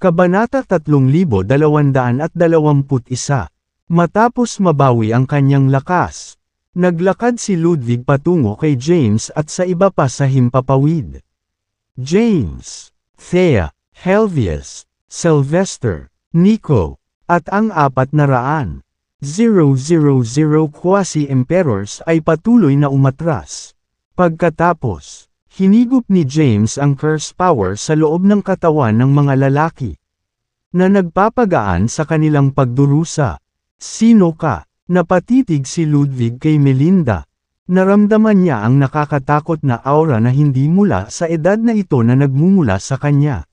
Kabanata 3221. Matapos mabawi ang kanyang lakas, naglakad si Ludwig patungo kay James at sa iba pa sa himpapawid. James, Thea, Helvius, Sylvester, Nico, at ang 400,000 quasi-emperors ay patuloy na umatras. Pagkatapos, hinigop ni James ang curse power sa loob ng katawan ng mga lalaki na nagpapagaan sa kanilang pagdurusa. Sino ka? Napatitig si Ludwig kay Melinda. Naramdaman niya ang nakakatakot na aura na hindi mula sa edad na ito na nagmumula sa kanya.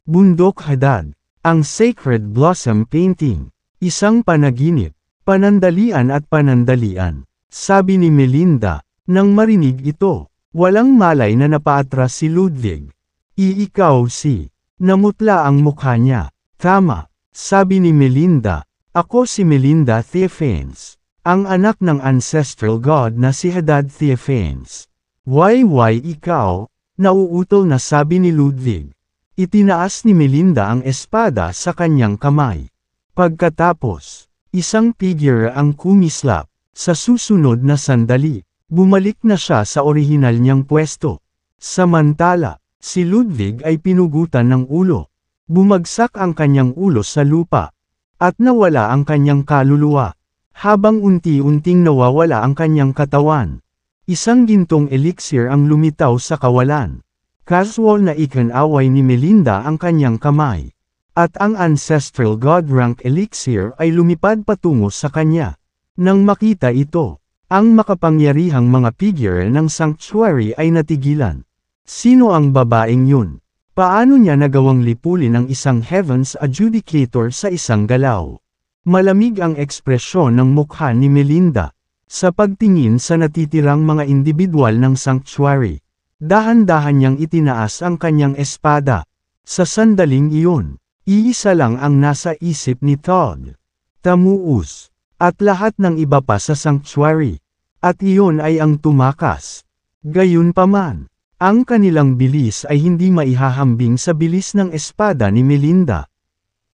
Bundok Hadad, ang Sacred Blossom Painting, isang panaginip, panandalian at panandalian, sabi ni Melinda. Nang marinig ito, walang malay na napaatras si Ludwig. Ikaw si. Namutla ang mukha niya. Tama, sabi ni Melinda. Ako si Melinda Theophanes, ang anak ng ancestral god na si Hadad Theophanes. Why ikaw? Nauutol na sabi ni Ludwig. Itinaas ni Melinda ang espada sa kanyang kamay. Pagkatapos, isang figure ang kumislap. Sa susunod na sandali, bumalik na siya sa orihinal niyang pwesto. Samantala, si Ludwig ay pinugutan ng ulo. Bumagsak ang kanyang ulo sa lupa. At nawala ang kanyang kaluluwa. Habang unti-unting nawawala ang kanyang katawan. Isang gintong elixir ang lumitaw sa kawalan. Casual na ikinaway ni Melinda ang kanyang kamay. At ang ancestral god rank elixir ay lumipad patungo sa kanya. Nang makita ito, ang makapangyarihang mga figure ng sanctuary ay natigilan. Sino ang babaeng yun? Paano niya nagawang lipulin ang isang Heaven's Adjudicator sa isang galaw? Malamig ang ekspresyon ng mukha ni Melinda. Sa pagtingin sa natitirang mga individual ng sanctuary, dahan-dahan niyang itinaas ang kanyang espada. Sa sandaling iyon, iisa lang ang nasa isip ni Todd. Tamuus. At lahat ng iba pa sa sanctuary. At iyon ay ang tumakas. Gayunpaman, ang kanilang bilis ay hindi maihahambing sa bilis ng espada ni Melinda.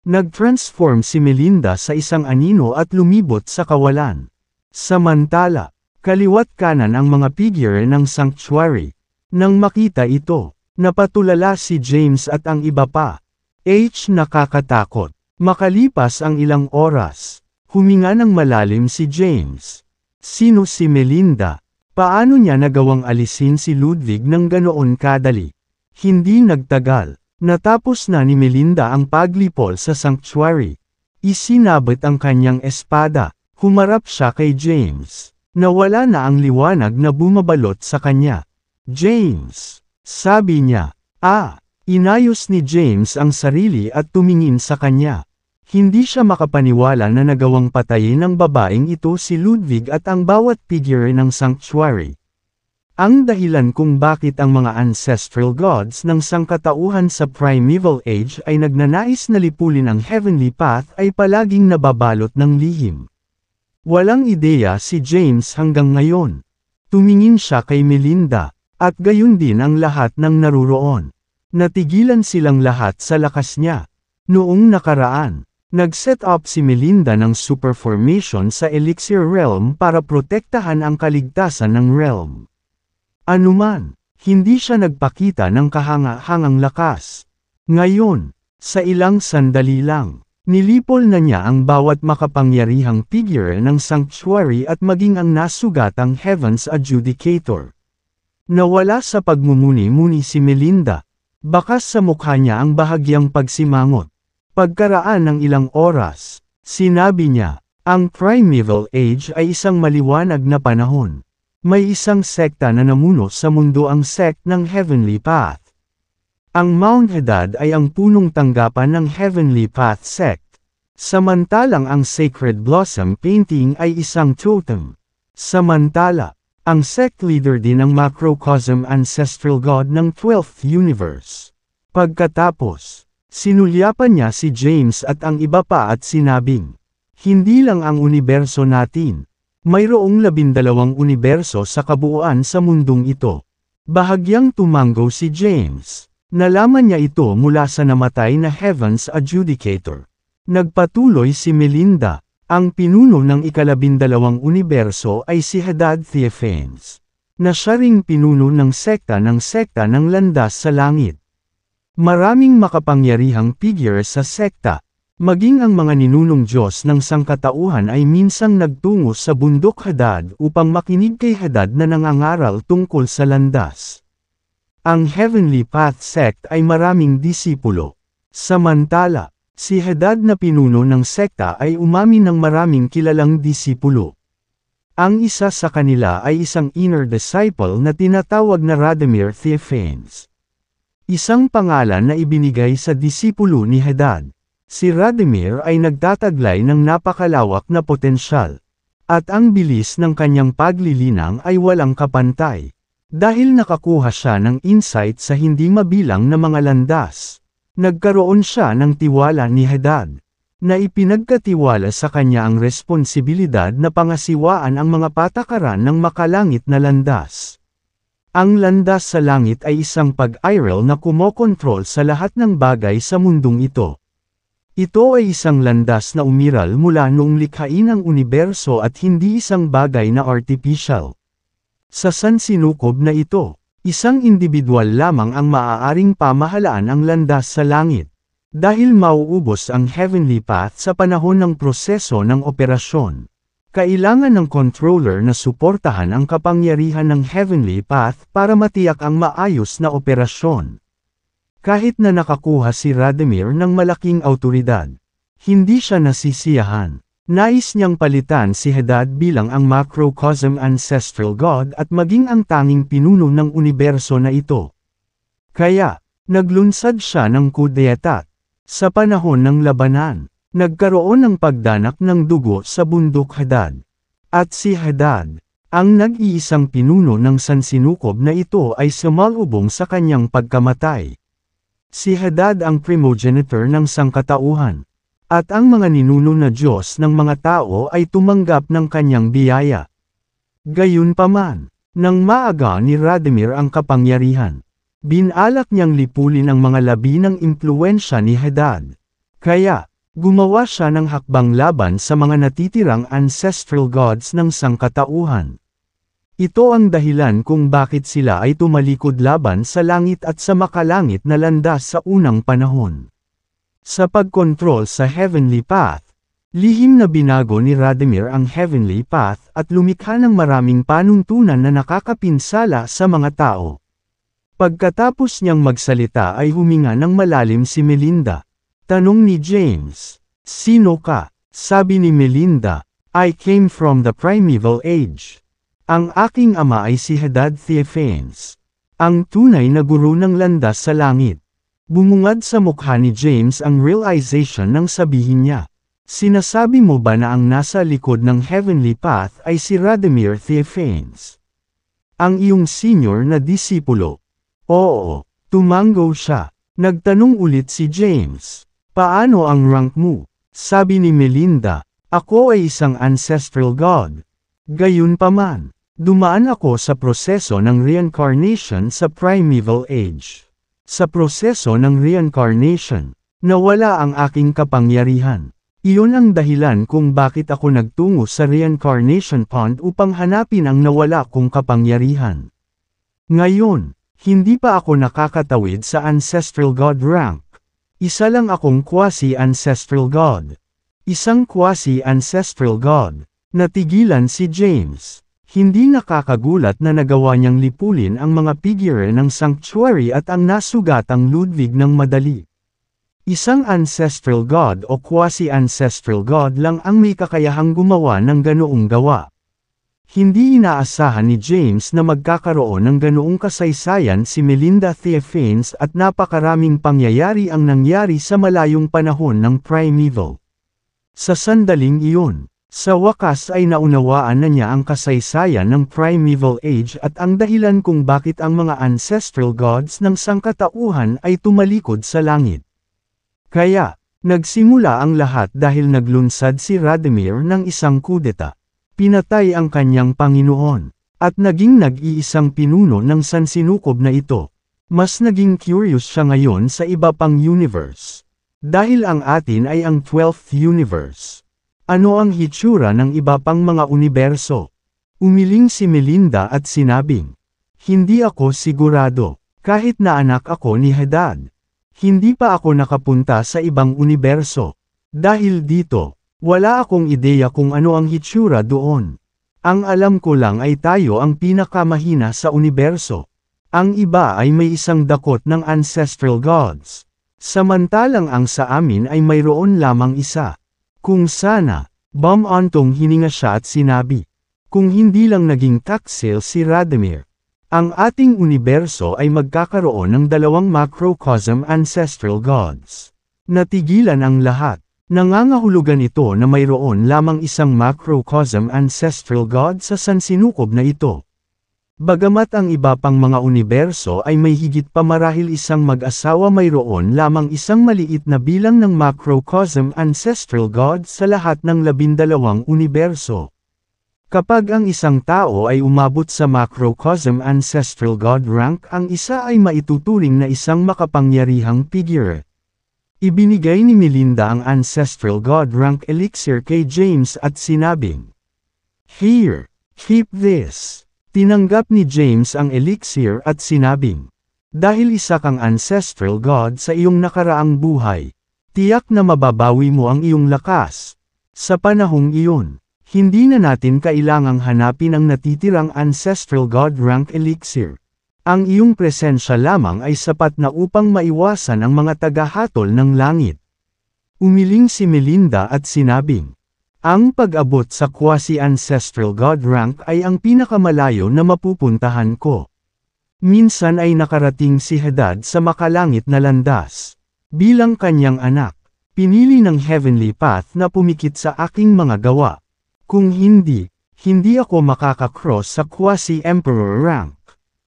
Nag-transform si Melinda sa isang anino at lumibot sa kawalan. Samantala, kaliwat kanan ang mga figure ng sanctuary. Nang makita ito, napatulala si James at ang iba pa. Nakakatakot. Makalipas ang ilang oras, huminga ng malalim si James. Sino si Melinda? Paano niya nagawang alisin si Ludwig ng ganoon kadali? Hindi nagtagal. Natapos na ni Melinda ang paglipol sa sanctuary. Isinabit ang kanyang espada. Humarap siya kay James. Nawala na ang liwanag na bumabalot sa kanya. James, sabi niya. Inayos ni James ang sarili at tumingin sa kanya. Hindi siya makapaniwala na nagawang patayin ng babaeng ito si Ludwig at ang bawat figure ng sanctuary. Ang dahilan kung bakit ang mga ancestral gods ng sangkatauhan sa primeval age ay nagnanais na lipulin ang heavenly path ay palaging nababalot ng lihim. Walang ideya si James hanggang ngayon. Tumingin siya kay Melinda, at gayon din ang lahat ng naruroon. Natigilan silang lahat sa lakas niya. Noong nakaraan, nag-set up si Melinda ng superformation sa Elixir Realm para protektahan ang kaligtasan ng realm. Anuman, hindi siya nagpakita ng kahanga-hangang lakas. Ngayon, sa ilang sandali lang, nilipol na niya ang bawat makapangyarihang figure ng sanctuary at maging ang nasugatang Heaven's Adjudicator. Nawala sa pagmumuni-muni si Melinda. Bakas sa mukha niya ang bahagyang pagsimangot. Pagkaraan ng ilang oras, sinabi niya, ang primeval age ay isang maliwanag na panahon. May isang sekta na namuno sa mundo, ang sect ng Heavenly Path. Ang Mount Hadad ay ang punong tanggapan ng Heavenly Path sect. Samantalang ang Sacred Blossom Painting ay isang totem. Samantala, ang sect leader din ang Macrocosm Ancestral God ng 12th Universe. Pagkatapos, sinulyapan niya si James at ang iba pa at sinabing, hindi lang ang universo natin. Mayroong 12 universo sa kabuuan sa mundong ito. Bahagyang tumanggo si James. Nalaman niya ito mula sa namatay na Heaven's Adjudicator. Nagpatuloy si Melinda. Ang pinuno ng ika-12 universo ay si Hadad Theophanes, na siya ring pinuno ng sekta ng landas sa langit. Maraming makapangyarihang figure sa sekta, maging ang mga ninunong Diyos ng sangkatauhan ay minsang nagtungo sa bundok Hadad upang makinig kay Hadad na nangangaral tungkol sa landas. Ang Heavenly Path sect ay maraming disipulo. Samantala, si Hadad na pinuno ng sekta ay umamin ng maraming kilalang disipulo. Ang isa sa kanila ay isang inner disciple na tinatawag na Radimir Theophanes. Isang pangalan na ibinigay sa disipulo ni Hadad. Si Radimir ay nagtataglay ng napakalawak na potensyal. At ang bilis ng kanyang paglilinang ay walang kapantay. Dahil nakakuha siya ng insight sa hindi mabilang na mga landas. Nagkaroon siya ng tiwala ni Hadad, na ipinagkatiwala sa kanya ang responsibilidad na pangasiwaan ang mga patakaran ng makalangit na landas. Ang landas sa langit ay isang pag-iral na kumokontrol sa lahat ng bagay sa mundong ito. Ito ay isang landas na umiral mula noong likhain ang universo at hindi isang bagay na artificial. Sa sansinukob na ito, isang individual lamang ang maaaring pamahalaan ang landas sa langit. Dahil mauubos ang Heavenly Path sa panahon ng proseso ng operasyon. Kailangan ng controller na suportahan ang kapangyarihan ng Heavenly Path para matiyak ang maayos na operasyon. Kahit na nakakuha si Radimir ng malaking awtoridad, hindi siya nasisiyahan. Nais niyang palitan si Hadad bilang ang macrocosm ancestral god at maging ang tanging pinuno ng universo na ito. Kaya, naglunsad siya ng kudeta. Sa panahon ng labanan, nagkaroon ng pagdanak ng dugo sa bundok Hadad. At si Hadad, ang nag-iisang pinuno ng sansinukob na ito ay sumalubong sa kanyang pagkamatay. Si Hadad ang primogenitor ng sangkatauhan. At ang mga ninuno na Diyos ng mga tao ay tumanggap ng kanyang biyaya. Gayunpaman, nang maaga ni Radimir ang kapangyarihan, binalak niyang lipulin ang mga labi ng impluwensya ni Hadad. Kaya, gumawa siya ng hakbang laban sa mga natitirang ancestral gods ng sangkatauhan. Ito ang dahilan kung bakit sila ay tumalikod laban sa langit at sa makalangit na landas sa unang panahon. Sa pagkontrol sa Heavenly Path, lihim na binago ni Radimir ang Heavenly Path at lumikha ng maraming panuntunan na nakakapinsala sa mga tao. Pagkatapos niyang magsalita ay huminga ng malalim si Melinda. Tanong ni James, "Sino ka?" Sabi ni Melinda, "I came from the primeval age. Ang aking ama ay si Hadad Theophanes, ang tunay na guro ng landas sa langit." Bumungad sa mukha ni James ang realization nang sabihin niya, "Sinasabi mo ba na ang nasa likod ng Heavenly Path ay si Radimir Theophanes? Ang iyong senior na disipulo?" "Oo," tumango siya. Nagtanong ulit si James, "Paano ang rank mo?" Sabi ni Melinda, "Ako ay isang ancestral god. Gayunpaman, dumaan ako sa proseso ng reincarnation sa primeval age. Sa proseso ng reincarnation, nawala ang aking kapangyarihan. Iyon ang dahilan kung bakit ako nagtungo sa reincarnation pond upang hanapin ang nawala kong kapangyarihan. Ngayon, hindi pa ako nakakatawid sa ancestral god rank. Isa lang akong quasi-ancestral god. Isang quasi-ancestral god." Natigilan si James. Hindi nakakagulat na nagawa niyang lipulin ang mga figure ng sanctuary at ang nasugatang Ludwig ng madali. Isang ancestral god o quasi-ancestral god lang ang may kakayahang gumawa ng ganoong gawa. Hindi inaasahan ni James na magkakaroon ng ganoong kasaysayan si Melinda Theophanes at napakaraming pangyayari ang nangyari sa malayong panahon ng primeval. Sa sandaling iyon, sa wakas ay naunawaan na niya ang kasaysayan ng primeval age at ang dahilan kung bakit ang mga ancestral gods ng sangkatauhan ay tumalikod sa langit. Kaya, nagsimula ang lahat dahil naglunsad si Radimir ng isang kudeta. Pinatay ang kanyang Panginoon, at naging nag-iisang pinuno ng sansinukob na ito. Mas naging curious siya ngayon sa iba pang universe. Dahil ang atin ay ang 12th universe. Ano ang hitsura ng iba pang mga universo? Umiling si Melinda at sinabing, hindi ako sigurado, kahit na anak ako ni Hadad. Hindi pa ako nakapunta sa ibang universo. Dahil dito, wala akong ideya kung ano ang hitsura doon. Ang alam ko lang ay tayo ang pinakamahina sa universo. Ang iba ay may isang dakot ng ancestral gods. Samantalang ang sa amin ay mayroon lamang isa. Kung sana, Antong hininga siya at sinabi. Kung hindi lang naging taksil si Radomir. Ang ating universo ay magkakaroon ng dalawang macrocosm ancestral gods. Natigilan ang lahat. Nangangahulugan ito na mayroon lamang isang macrocosm ancestral god sa sansinukob na ito. Bagamat ang iba pang mga universo ay may higit pa marahil isang mag-asawa mayroon lamang isang maliit na bilang ng macrocosm ancestral god sa lahat ng 12 universo. Kapag ang isang tao ay umabot sa macrocosm ancestral god rank, ang isa ay maituturing na isang makapangyarihang figure. Ibinigay ni Melinda ang ancestral god rank elixir kay James at sinabing, "Here, keep this." Tinanggap ni James ang elixir at sinabing, dahil isa kang ancestral god sa iyong nakaraang buhay, tiyak na mababawi mo ang iyong lakas. Sa panahong iyon, hindi na natin kailangang hanapin ang natitirang ancestral god rank elixir. Ang iyong presensya lamang ay sapat na upang maiwasan ang mga tagahatol ng langit. Umiling si Melinda at sinabing, ang pag-abot sa quasi-ancestral god rank ay ang pinakamalayo na mapupuntahan ko. Minsan ay nakarating si Hadad sa makalangit na landas. Bilang kanyang anak, pinili ng heavenly path na pumikit sa aking mga gawa. Kung hindi, hindi ako makakakross sa quasi-emperor rank.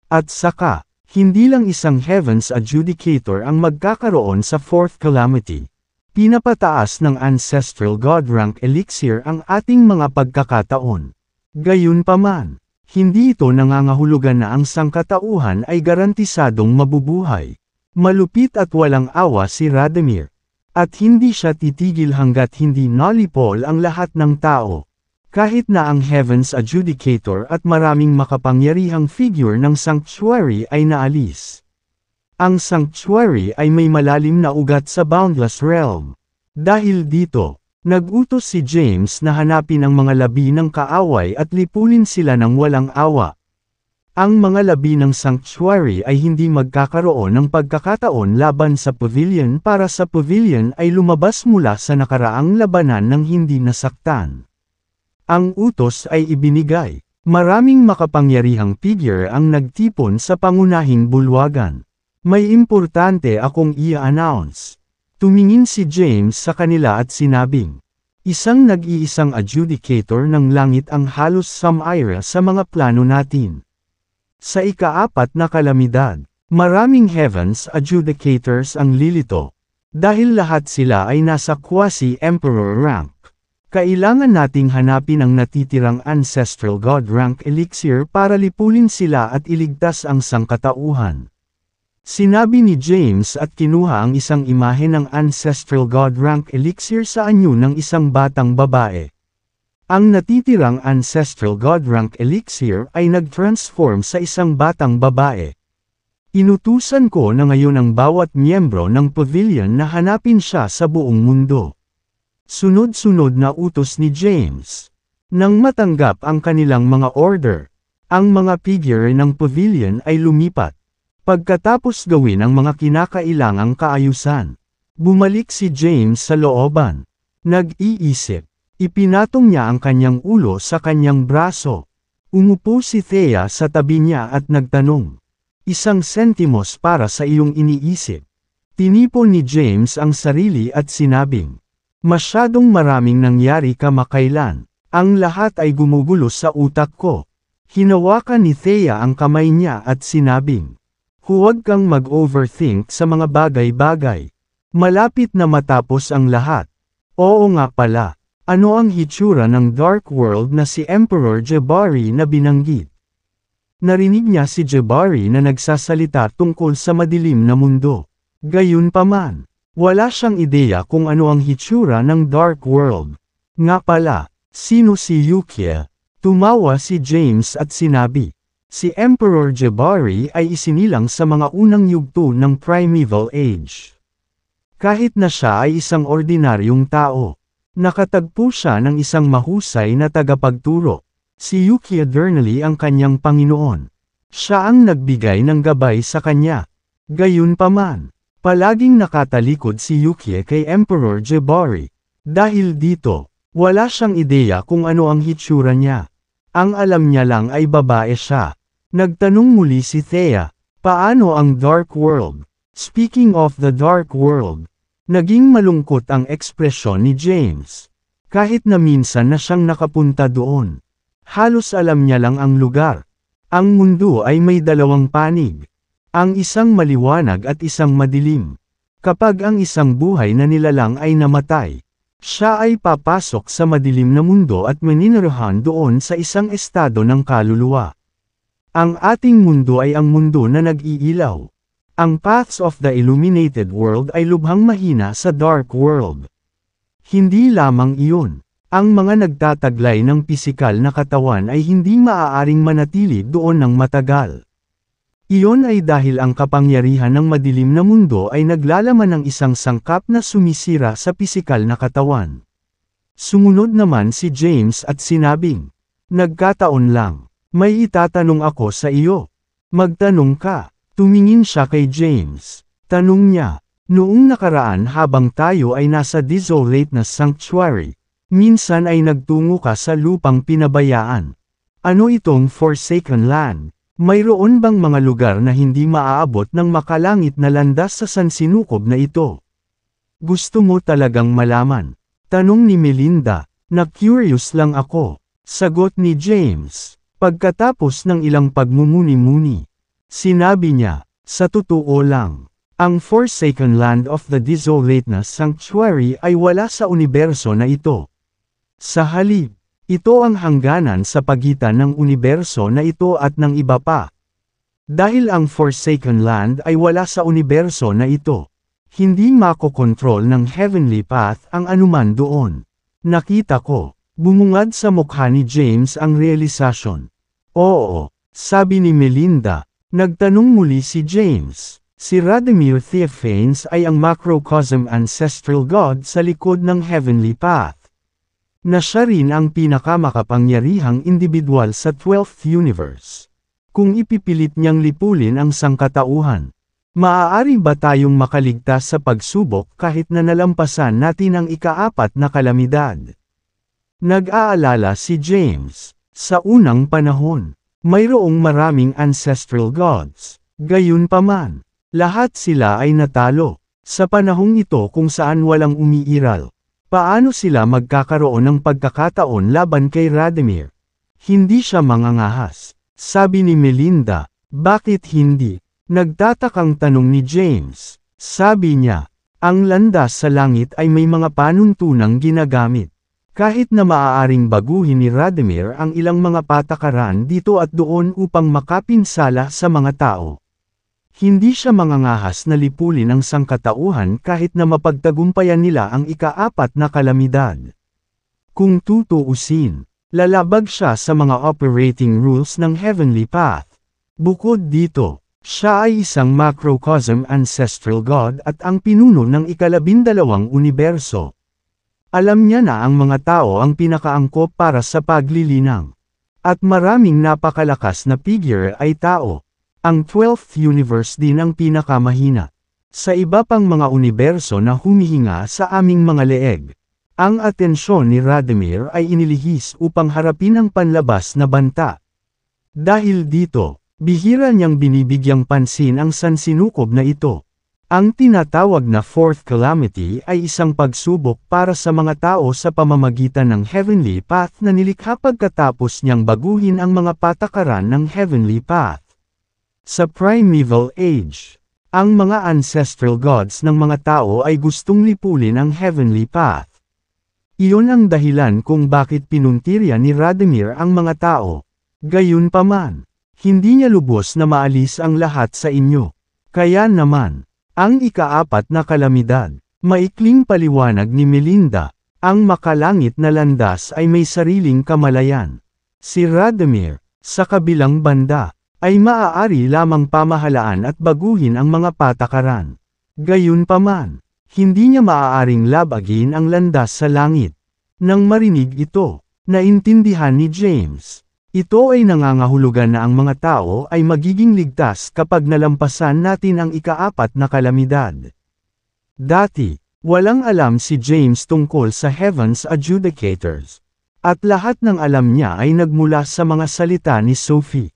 At saka, hindi lang isang heavens adjudicator ang magkakaroon sa fourth calamity. Pinapataas ng ancestral god rank elixir ang ating mga pagkakataon. Gayunpaman, hindi ito nangangahulugan na ang sangkatauhan ay garantisadong mabubuhay. Malupit at walang awa si Radomir. At hindi siya titigil hanggat hindi nalipol ang lahat ng tao. Kahit na ang heavens adjudicator at maraming makapangyarihang figure ng sanctuary ay naalis. Ang sanctuary ay may malalim na ugat sa boundless realm. Dahil dito, nag-utos si James na hanapin ang mga labi ng kaaway at lipulin sila ng walang awa. Ang mga labi ng sanctuary ay hindi magkakaroon ng pagkakataon laban sa pavilion para sa pavilion ay lumabas mula sa nakaraang labanan ng hindi nasaktan. Ang utos ay ibinigay. Maraming makapangyarihang figure ang nagtipon sa pangunahing bulwagan. May importante akong i-announce. Tumingin si James sa kanila at sinabing, isang nag-iisang adjudicator ng langit ang halos sumira sa mga plano natin. Sa ika-4 na kalamidad, maraming heavens adjudicators ang lilito. Dahil lahat sila ay nasa quasi-emperor rank. Kailangan nating hanapin ang natitirang ancestral god rank elixir para lipulin sila at iligtas ang sangkatauhan. Sinabi ni James at kinuha ang isang imahe ng ancestral god rank elixir sa anyo ng isang batang babae. Ang natitirang ancestral god rank elixir ay nag-transform sa isang batang babae. Inutusan ko na ngayon ang bawat miyembro ng pavilion na hanapin siya sa buong mundo. Sunod-sunod na utos ni James. Nang matanggap ang kanilang mga order, ang mga figure ng pavilion ay lumipat. Pagkatapos gawin ang mga kinakailangang kaayusan, bumalik si James sa looban. Nag-iisip. Ipinatong niya ang kanyang ulo sa kanyang braso. Umupo si Thea sa tabi niya at nagtanong. Isang sentimos para sa iyong iniisip. Tinipon ni James ang sarili at sinabing, masyadong maraming nangyari kamakailan. Ang lahat ay gumugulo sa utak ko. Hinawakan ni Thea ang kamay niya at sinabing, huwag kang mag-overthink sa mga bagay-bagay. Malapit na matapos ang lahat. Oo nga pala, ano ang hitsura ng Dark World na si Emperor Jabari na binanggit? Narinig niya si Jabari na nagsasalita tungkol sa madilim na mundo. Gayunpaman, wala siyang ideya kung ano ang hitsura ng Dark World. Nga pala, sino si Yukia? Tumawa si James at sinabi, si Emperor Jabari ay isinilang sa mga unang yugto ng Primeval Age. Kahit na siya ay isang ordinaryong tao, nakatagpo siya ng isang mahusay na tagapagturo. Si Yukia Dernally ang kanyang Panginoon. Siya ang nagbigay ng gabay sa kanya. Gayunpaman, palaging nakatalikod si Yukia kay Emperor Jabari. Dahil dito, wala siyang ideya kung ano ang hitsura niya. Ang alam niya lang ay babae siya. Nagtanong muli si Thea, paano ang Dark World? Speaking of the Dark World, naging malungkot ang ekspresyon ni James. Kahit na minsan na siyang nakapunta doon. Halos alam niya lang ang lugar. Ang mundo ay may dalawang panig. Ang isang maliwanag at isang madilim. Kapag ang isang buhay na nilalang ay namatay, siya ay papasok sa madilim na mundo at maninirahan doon sa isang estado ng kaluluwa. Ang ating mundo ay ang mundo na nag-iilaw. Ang paths of the illuminated world ay lubhang mahina sa dark world. Hindi lamang iyon. Ang mga nagtataglay ng pisikal na katawan ay hindi maaaring manatili doon ng matagal. Iyon ay dahil ang kapangyarihan ng madilim na mundo ay naglalaman ng isang sangkap na sumisira sa pisikal na katawan. Sumunod naman si James at sinabing, nagkataon lang, may itatanong ako sa iyo. Magtanong ka. Tumingin siya kay James. Tanong niya, noong nakaraan habang tayo ay nasa desolate na sanctuary, minsan ay nagtungo ka sa lupang pinabayaan. Ano itong Forsaken Land? Mayroon bang mga lugar na hindi maaabot ng makalangit na landas sa sansinukob na ito? Gusto mo talagang malaman? Tanong ni Melinda, na curious lang ako. Sagot ni James, pagkatapos ng ilang pagmumuni-muni. Sinabi niya, sa totoo lang, ang Forsaken Land of the Desolate na Sanctuary ay wala sa universo na ito. Sa halip, ito ang hangganan sa pagitan ng universo na ito at ng iba pa. Dahil ang Forsaken Land ay wala sa universo na ito, hindi makokontrol ng Heavenly Path ang anuman doon. Nakita ko, bumungad sa mukha ni James ang realisasyon. Oo, sabi ni Melinda. Nagtanong muli si James. Si Radimir Theophanes ay ang macrocosm ancestral god sa likod ng Heavenly Path. Na siya rin ang pinakamakapangyarihang individual sa 12th universe. Kung ipipilit niyang lipulin ang sangkatauhan, maaari ba tayong makaligtas sa pagsubok kahit na nalampasan natin ang ikaapat na kalamidad? Nag-aalala si James. Sa unang panahon, mayroong maraming ancestral gods. Gayunpaman, lahat sila ay natalo. Sa panahong ito kung saan walang umiiral, paano sila magkakaroon ng pagkakataon laban kay Radimir? Hindi siya mangangahas. Sabi ni Melinda, bakit hindi? Nagtatakang tanong ni James. Sabi niya, ang landas sa langit ay may mga panuntunang ginagamit. Kahit na maaaring baguhin ni Radimir ang ilang mga patakaran dito at doon upang makapinsala sa mga tao. Hindi siya mangangahas na lipulin ang sangkatauhan kahit na mapagtagumpayan nila ang ikaapat na kalamidad. Kung tutuusin, lalabag siya sa mga operating rules ng Heavenly Path. Bukod dito, siya ay isang macrocosm ancestral god at ang pinuno ng ika-12 universo. Alam niya na ang mga tao ang pinakaangkop para sa paglilinang. At maraming napakalakas na figure ay tao. Ang 12th universe din ang pinakamahina. Sa iba pang mga universo na humihinga sa aming mga leeg, ang atensyon ni Radimir ay inilihis upang harapin ang panlabas na banta. Dahil dito, bihira niyang binibigyang pansin ang sansinukob na ito. Ang tinatawag na Fourth Calamity ay isang pagsubok para sa mga tao sa pamamagitan ng Heavenly Path na nilikha pagkatapos niyang baguhin ang mga patakaran ng Heavenly Path. Sa Primeval Age, ang mga ancestral gods ng mga tao ay gustong lipulin ang Heavenly Path. Iyon ang dahilan kung bakit pinuntirya ni Radimir ang mga tao. Gayunpaman, Hindi niya lubos na maalis ang lahat sa inyo. Kaya naman, ang ikaapat na kalamidad, maikling paliwanag ni Melinda, ang makalangit na landas ay may sariling kamalayan. Si Radomir, sa kabilang banda, ay maaari lamang pamahalaan at baguhin ang mga patakaran. Gayunpaman, hindi niya maaaring labagin ang landas sa langit. Nang marinig ito, naintindihan ni James. Ito ay nangangahulugan na ang mga tao ay magiging ligtas kapag nalampasan natin ang ikaapat na kalamidad. Dati, walang alam si James tungkol sa Heaven's Adjudicators. At lahat ng alam niya ay nagmula sa mga salita ni Sophie.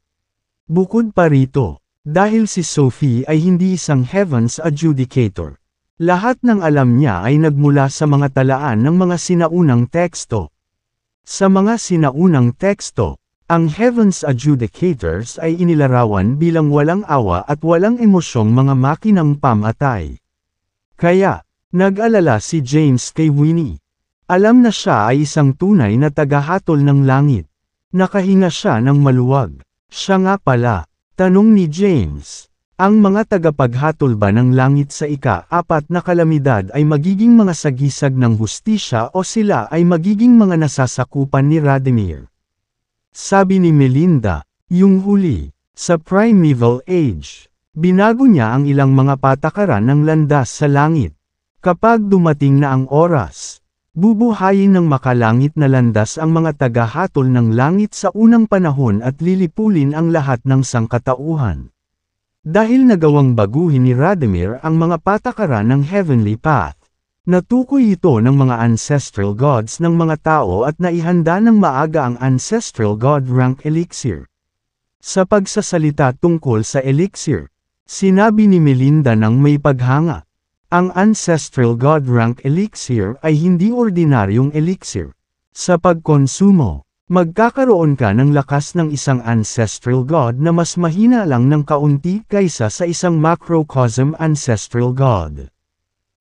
Bukod pa rito, dahil si Sophie ay hindi isang Heaven's Adjudicator, lahat ng alam niya ay nagmula sa mga talaan ng mga sinaunang teksto. Sa mga sinaunang teksto, ang Heaven's Adjudicators ay inilarawan bilang walang awa at walang emosyong mga makinang pamatay. Kaya, nag-alala si James kay Winnie. Alam na siya ay isang tunay na tagahatol ng langit. Nakahinga siya ng maluwag. Siya nga pala, tanong ni James, ang mga tagapaghatol ba ng langit sa ika-apat na kalamidad ay magiging mga sagisag ng hustisya o sila ay magiging mga nasasakupan ni Radomir? Sabi ni Melinda, yung huli, sa Primeval Age, binago niya ang ilang mga patakaran ng landas sa langit. Kapag dumating na ang oras, bubuhayin ng makalangit na landas ang mga tagahatol ng langit sa unang panahon at lilipulin ang lahat ng sangkatauhan. Dahil nagawang baguhin ni Radomir ang mga patakaran ng Heavenly Path, natukoy ito ng mga ancestral gods ng mga tao at naihanda ng maaga ang Ancestral God Rank Elixir. Sa pagsasalita tungkol sa elixir, sinabi ni Melinda ng may paghanga, ang Ancestral God Rank Elixir ay hindi ordinaryong elixir. Sa pagkonsumo, magkakaroon ka ng lakas ng isang Ancestral God na mas mahina lang ng kaunti kaysa sa isang Macrocosm Ancestral God.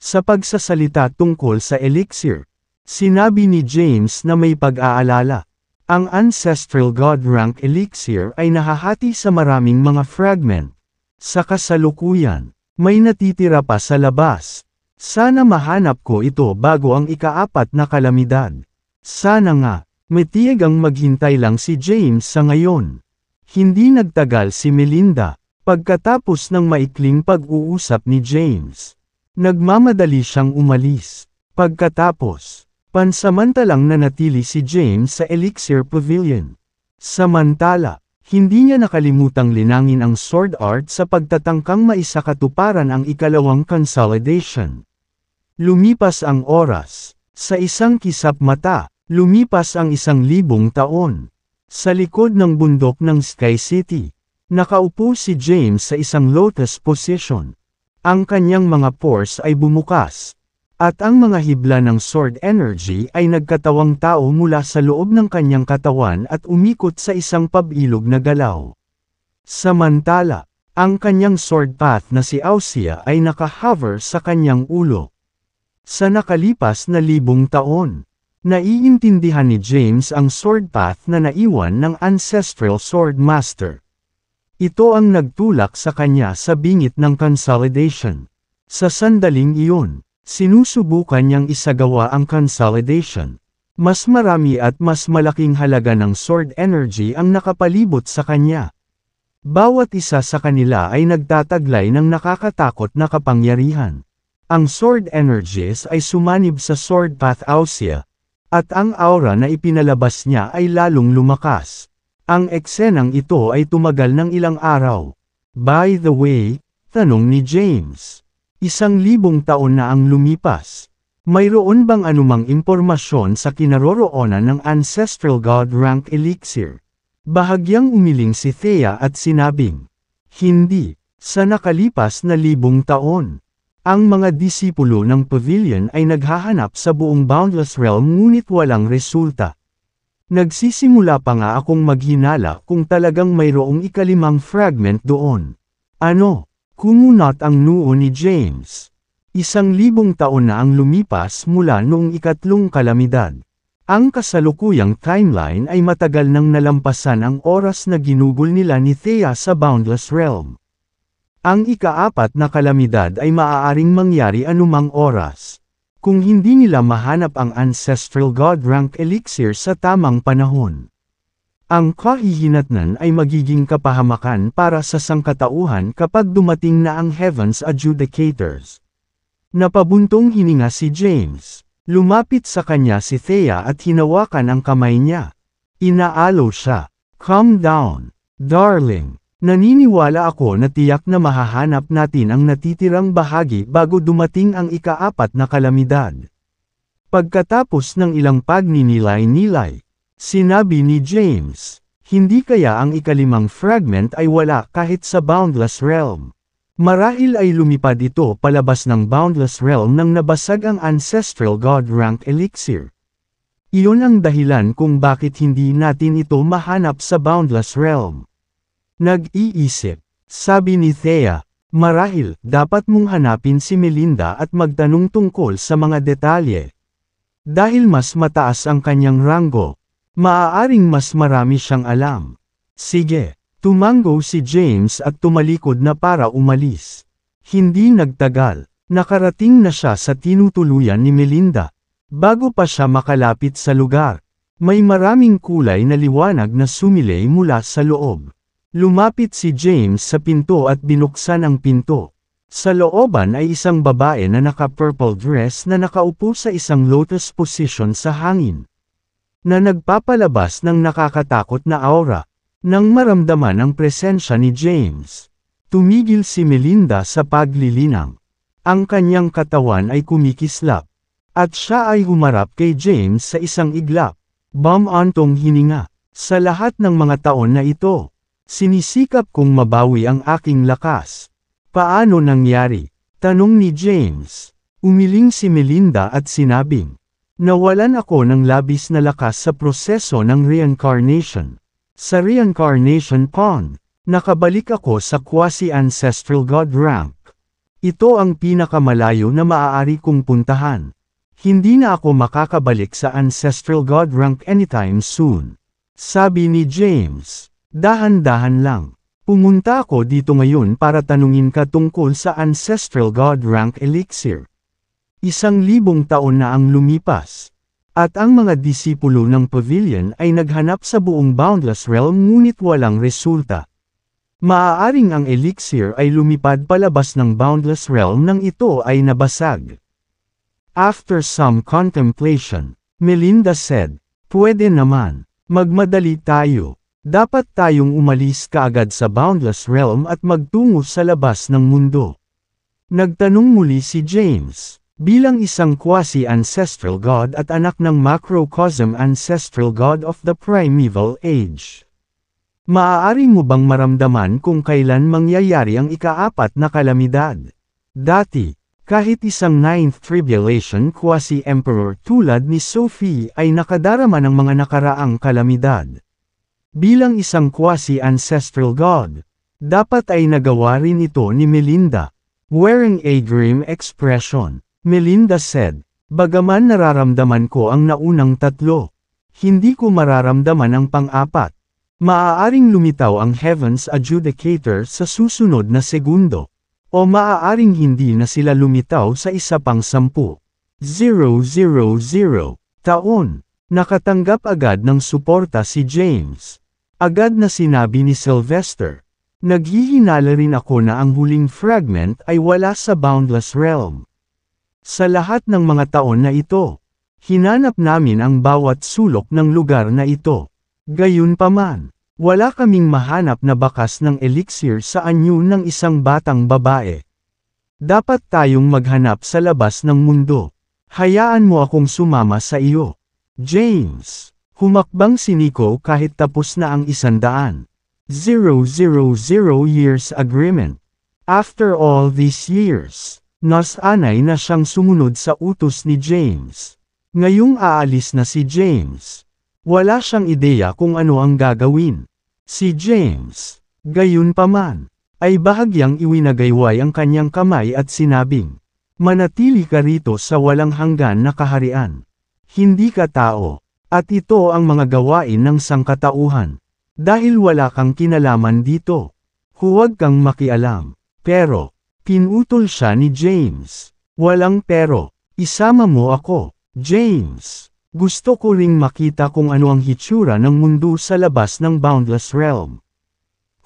Sa pagsasalita tungkol sa elixir, sinabi ni James na may pag-aalala. Ang Ancestral God Rank Elixir ay nahahati sa maraming mga fragment. Sa kasalukuyan, may natitira pa sa labas. Sana mahanap ko ito bago ang ikaapat na kalamidad. Sana nga, matiyag ang maghintay lang si James sa ngayon. Hindi nagtagal si Melinda, pagkatapos ng maikling pag-uusap ni James. Nagmamadali siyang umalis. Pagkatapos, pansamantalang nanatili si James sa Elixir Pavilion. Samantala, hindi niya nakalimutang linangin ang sword art sa pagtatangkang maisakatuparan ang ikalawang consolidation. Lumipas ang oras. Sa isang kisap mata, lumipas ang 1,000 taon. Sa likod ng bundok ng Sky City, nakaupo si James sa isang lotus position. Ang kanyang mga pores ay bumukas. At ang mga hibla ng sword energy ay nagkatawang tao mula sa loob ng kanyang katawan at umikot sa isang pabilog na galaw. Samantala, ang kanyang sword path na si Ausia ay nakahover sa kanyang ulo. Sa nakalipas na 1,000 taon, naiintindihan ni James ang sword path na naiwan ng Ancestral Sword Master. Ito ang nagtulak sa kanya sa bingit ng consolidation. Sa sandaling iyon, sinusubukan niyang isagawa ang consolidation. Mas marami at mas malaking halaga ng sword energy ang nakapalibot sa kanya. Bawat isa sa kanila ay nagtataglay ng nakakatakot na kapangyarihan. Ang sword energies ay sumanib sa sword path Ausia, at ang aura na ipinalabas niya ay lalong lumakas. Ang eksenang ito ay tumagal ng ilang araw. By the way, tanong ni James. 1,000 taon na ang lumipas. Mayroon bang anumang impormasyon sa kinaroroonan ng Ancestral God Rank Elixir? Bahagyang umiling si Thea at sinabing, hindi, sa nakalipas na 1,000 taon. Ang mga disipulo ng Pavilion ay naghahanap sa buong Boundless Realm ngunit walang resulta. Nagsisimula pa nga akong maghinala kung talagang mayroong ika-5 fragment doon. Ano? Kumunat ang noo ni James. 1,000 taon na ang lumipas mula noong ika-3 kalamidad. Ang kasalukuyang timeline ay matagal nang nalampasan ang oras na ginugol nila ni Thea sa Boundless Realm. Ang ika-4 na kalamidad ay maaaring mangyari anumang oras, kung hindi nila mahanap ang Ancestral God Rank Elixir sa tamang panahon. Ang kahihinatnan ay magiging kapahamakan para sa sangkatauhan kapag dumating na ang Heaven's Adjudicators. Napabuntong hininga si James. Lumapit sa kanya si Thea at hinawakan ang kamay niya. Inaalo siya. Calm down, darling. Naniniwala ako na tiyak na mahahanap natin ang natitirang bahagi bago dumating ang ika-4 na kalamidad. Pagkatapos ng ilang pagninilay-nilay, sinabi ni James, hindi kaya ang ika-5 fragment ay wala kahit sa Boundless Realm. Marahil ay lumipad ito palabas ng Boundless Realm nang nabasag ang Ancestral God Rank Elixir. Iyon ang dahilan kung bakit hindi natin ito mahanap sa Boundless Realm. Nag-iisip, sabi ni Thea, marahil dapat mong hanapin si Melinda at magtanong tungkol sa mga detalye. Dahil mas mataas ang kanyang ranggo, maaaring mas marami siyang alam. Sige. Tumango si James at tumalikod na para umalis. Hindi nagtagal, nakarating na siya sa tinutuluyan ni Melinda. Bago pa siya makalapit sa lugar, may maraming kulay na liwanag na sumilay mula sa loob. Lumapit si James sa pinto at binuksan ang pinto. Sa looban ay isang babae na naka-purple dress na nakaupo sa isang lotus position sa hangin, na nagpapalabas ng nakakatakot na aura. Nang maramdaman ang presensya ni James, tumigil si Melinda sa paglilinang. Ang kanyang katawan ay kumikislap, at siya ay humarap kay James sa isang iglap. Bumantong hininga. Sa lahat ng mga taon na ito, sinisikap kong mabawi ang aking lakas. Paano nangyari? Tanong ni James. Umiling si Melinda at sinabing, nawalan ako ng labis na lakas sa proseso ng reincarnation. Sa Reincarnation Pond, nakabalik ako sa quasi-ancestral God rank. Ito ang pinakamalayo na maaari kong puntahan. Hindi na ako makakabalik sa ancestral God rank anytime soon. Sabi ni James, dahan-dahan lang. Pumunta ako dito ngayon para tanungin ka tungkol sa ancestral God rank elixir. 1,000 taon na ang lumipas. At ang mga disipulo ng Pavilion ay naghanap sa buong Boundless Realm ngunit walang resulta. Maaaring ang elixir ay lumipad palabas ng Boundless Realm nang ito ay nabasag. After some contemplation, Melinda said, pwede naman, magmadali tayo. Dapat tayong umalis kaagad sa Boundless Realm at magtungo sa labas ng mundo. Nagtanong muli si James. Bilang isang quasi-ancestral god at anak ng macrocosm ancestral god of the primeval age. Maaari mo bang maramdaman kung kailan mangyayari ang ika-4 na kalamidad? Dati, kahit isang 9th tribulation quasi-emperor tulad ni Sophie ay nakadarama ng mga nakaraang kalamidad. Bilang isang quasi-ancestral god, dapat ay nagawa rin ito ni Melinda, wearing a grim expression. Melinda said, bagaman nararamdaman ko ang naunang 3, hindi ko mararamdaman ang pang-4. Maaaring lumitaw ang Heaven's Adjudicator sa susunod na segundo. O maaaring hindi na sila lumitaw sa isa pang 10,000 taon. Nakatanggap agad ng suporta si James. Agad na sinabi ni Sylvester. Naghihinala rin ako na ang huling fragment ay wala sa Boundless Realm. Sa lahat ng mga taon na ito, hinanap namin ang bawat sulok ng lugar na ito. Gayunpaman, wala kaming mahanap na bakas ng elixir sa anyo ng isang batang babae. Dapat tayong maghanap sa labas ng mundo. Hayaan mo akong sumama sa iyo. James, humakbang si Nico kahit tapos na ang 100,000 years agreement. After all these years, nasanay na siyang sumunod sa utos ni James. Ngayong aalis na si James. Wala siyang ideya kung ano ang gagawin. Si James, gayunpaman, ay bahagyang iwinagayway ang kanyang kamay at sinabing, manatili ka rito sa walang hanggan na kaharian. Hindi ka tao, At ito ang mga gawain ng sangkatauhan. Dahil wala kang kinalaman dito. Huwag kang makialam. Pero, pinutol siya ni James. Walang pero. Isama mo ako, James. Gusto ko ring makita kung ano ang hitsura ng mundo sa labas ng Boundless Realm.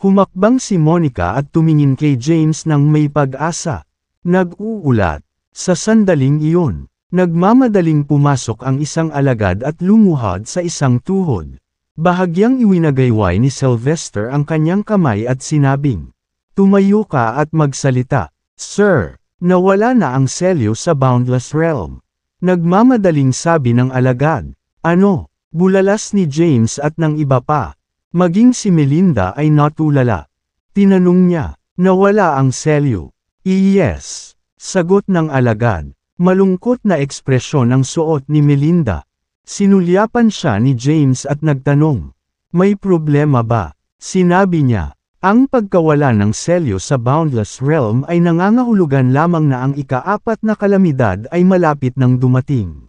Humakbang si Monica at tumingin kay James ng may pag-asa. Nag-uulat. Sa sandaling iyon, nagmamadaling pumasok ang isang alagad at lumuhod sa isang tuhod. Bahagyang iwinagayway ni Sylvester ang kanyang kamay at sinabing, "Tumayo ka at magsalita, Sir." Nawala na ang selyo sa Boundless Realm. Nagmamadaling sabi ng alagad. Ano? Bulalas ni James at ng iba pa. Maging si Melinda ay natulala. Tinanong niya, nawala ang selyo. Yes. Sagot ng alagad. Malungkot na ekspresyon ang suot ni Melinda. Sinulyapan siya ni James at nagtanong. May problema ba? Sinabi niya. Ang pagkawala ng selyo sa Boundless Realm ay nangangahulugan lamang na ang ika-4 na kalamidad ay malapit nang dumating.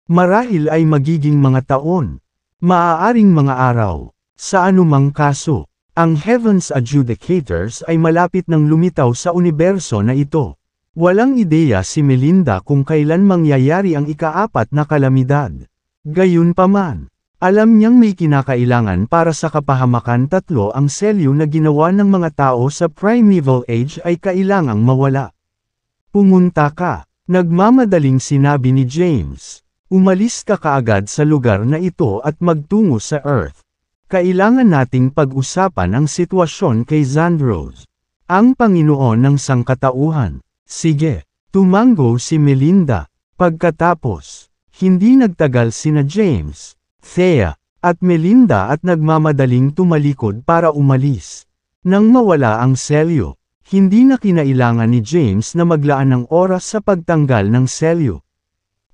Marahil ay magiging mga taon, maaaring mga araw, sa anumang kaso, ang Heaven's Adjudicators ay malapit nang lumitaw sa universo na ito. Walang ideya si Melinda kung kailan mangyayari ang ika-4 na kalamidad. Gayunpaman, alam niyang may kinakailangan para sa kapahamakan. 3 ang selyo na ginawa ng mga tao sa Primeval Age ay kailangang mawala. Pumunta ka, nagmamadaling sinabi ni James. Umalis ka kaagad sa lugar na ito at magtungo sa Earth. Kailangan nating pag-usapan ang sitwasyon kay Xandros, ang Panginoon ng Sangkatauhan. Sige, tumango si Melinda. Pagkatapos, hindi nagtagal sina James, Thea, at Melinda at nagmamadaling tumalikod para umalis. Nang mawala ang selyo, hindi na kinailangan ni James na maglaan ng oras sa pagtanggal ng selyo.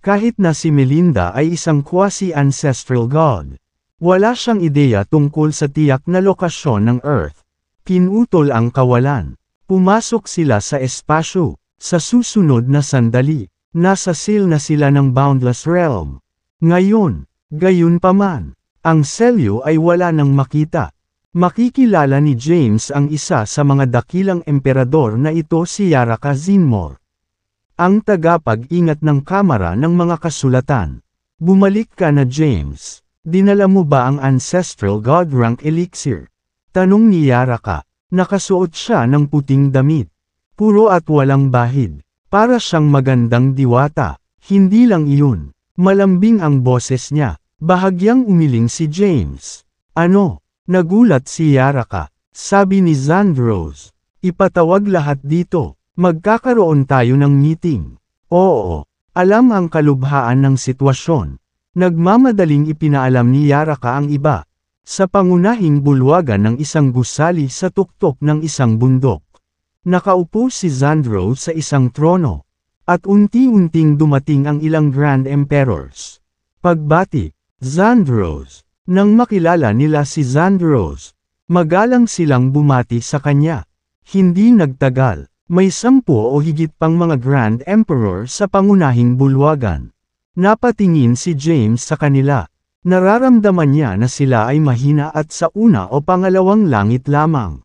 Kahit na si Melinda ay isang quasi-ancestral god, wala siyang ideya tungkol sa tiyak na lokasyon ng Earth. Pinutol ang kawalan. Pumasok sila sa espasyo. Sa susunod na sandali, nasa seal na sila ng Boundless Realm. Ngayon, gayunpaman, ang selyo ay wala nang makita. Makikilala ni James ang isa sa mga dakilang emperador na ito, si Yara Kazinmor, ang tagapag-ingat ng Kamara ng mga Kasulatan. Bumalik ka na, James. Dinala mo ba ang Ancestral God Rank Elixir? Tanong ni Yaraka. Nakasuot siya ng puting damit. Puro at walang bahid. Para siyang magandang diwata. Hindi lang iyon. Malambing ang boses niya. Bahagyang umiling si James. Ano? Nagulat si Yaraka. Sabi ni Xandros. Ipatawag lahat dito. Magkakaroon tayo ng meeting. Oo. Alam ang kalubhaan ng sitwasyon. Nagmamadaling ipinaalam ni Yaraka ang iba. Sa pangunahing bulwagan ng isang gusali sa tuktok ng isang bundok. Nakaupo si Xandros sa isang trono. At unti-unting dumating ang ilang Grand Emperors. Pagbati, Xandros. Nang makilala nila si Xandros, magalang silang bumati sa kanya. Hindi nagtagal, may 10 o higit pang mga Grand Emperor sa pangunahing bulwagan. Napatingin si James sa kanila. Nararamdaman niya na sila ay mahina at sa una o pangalawang langit lamang.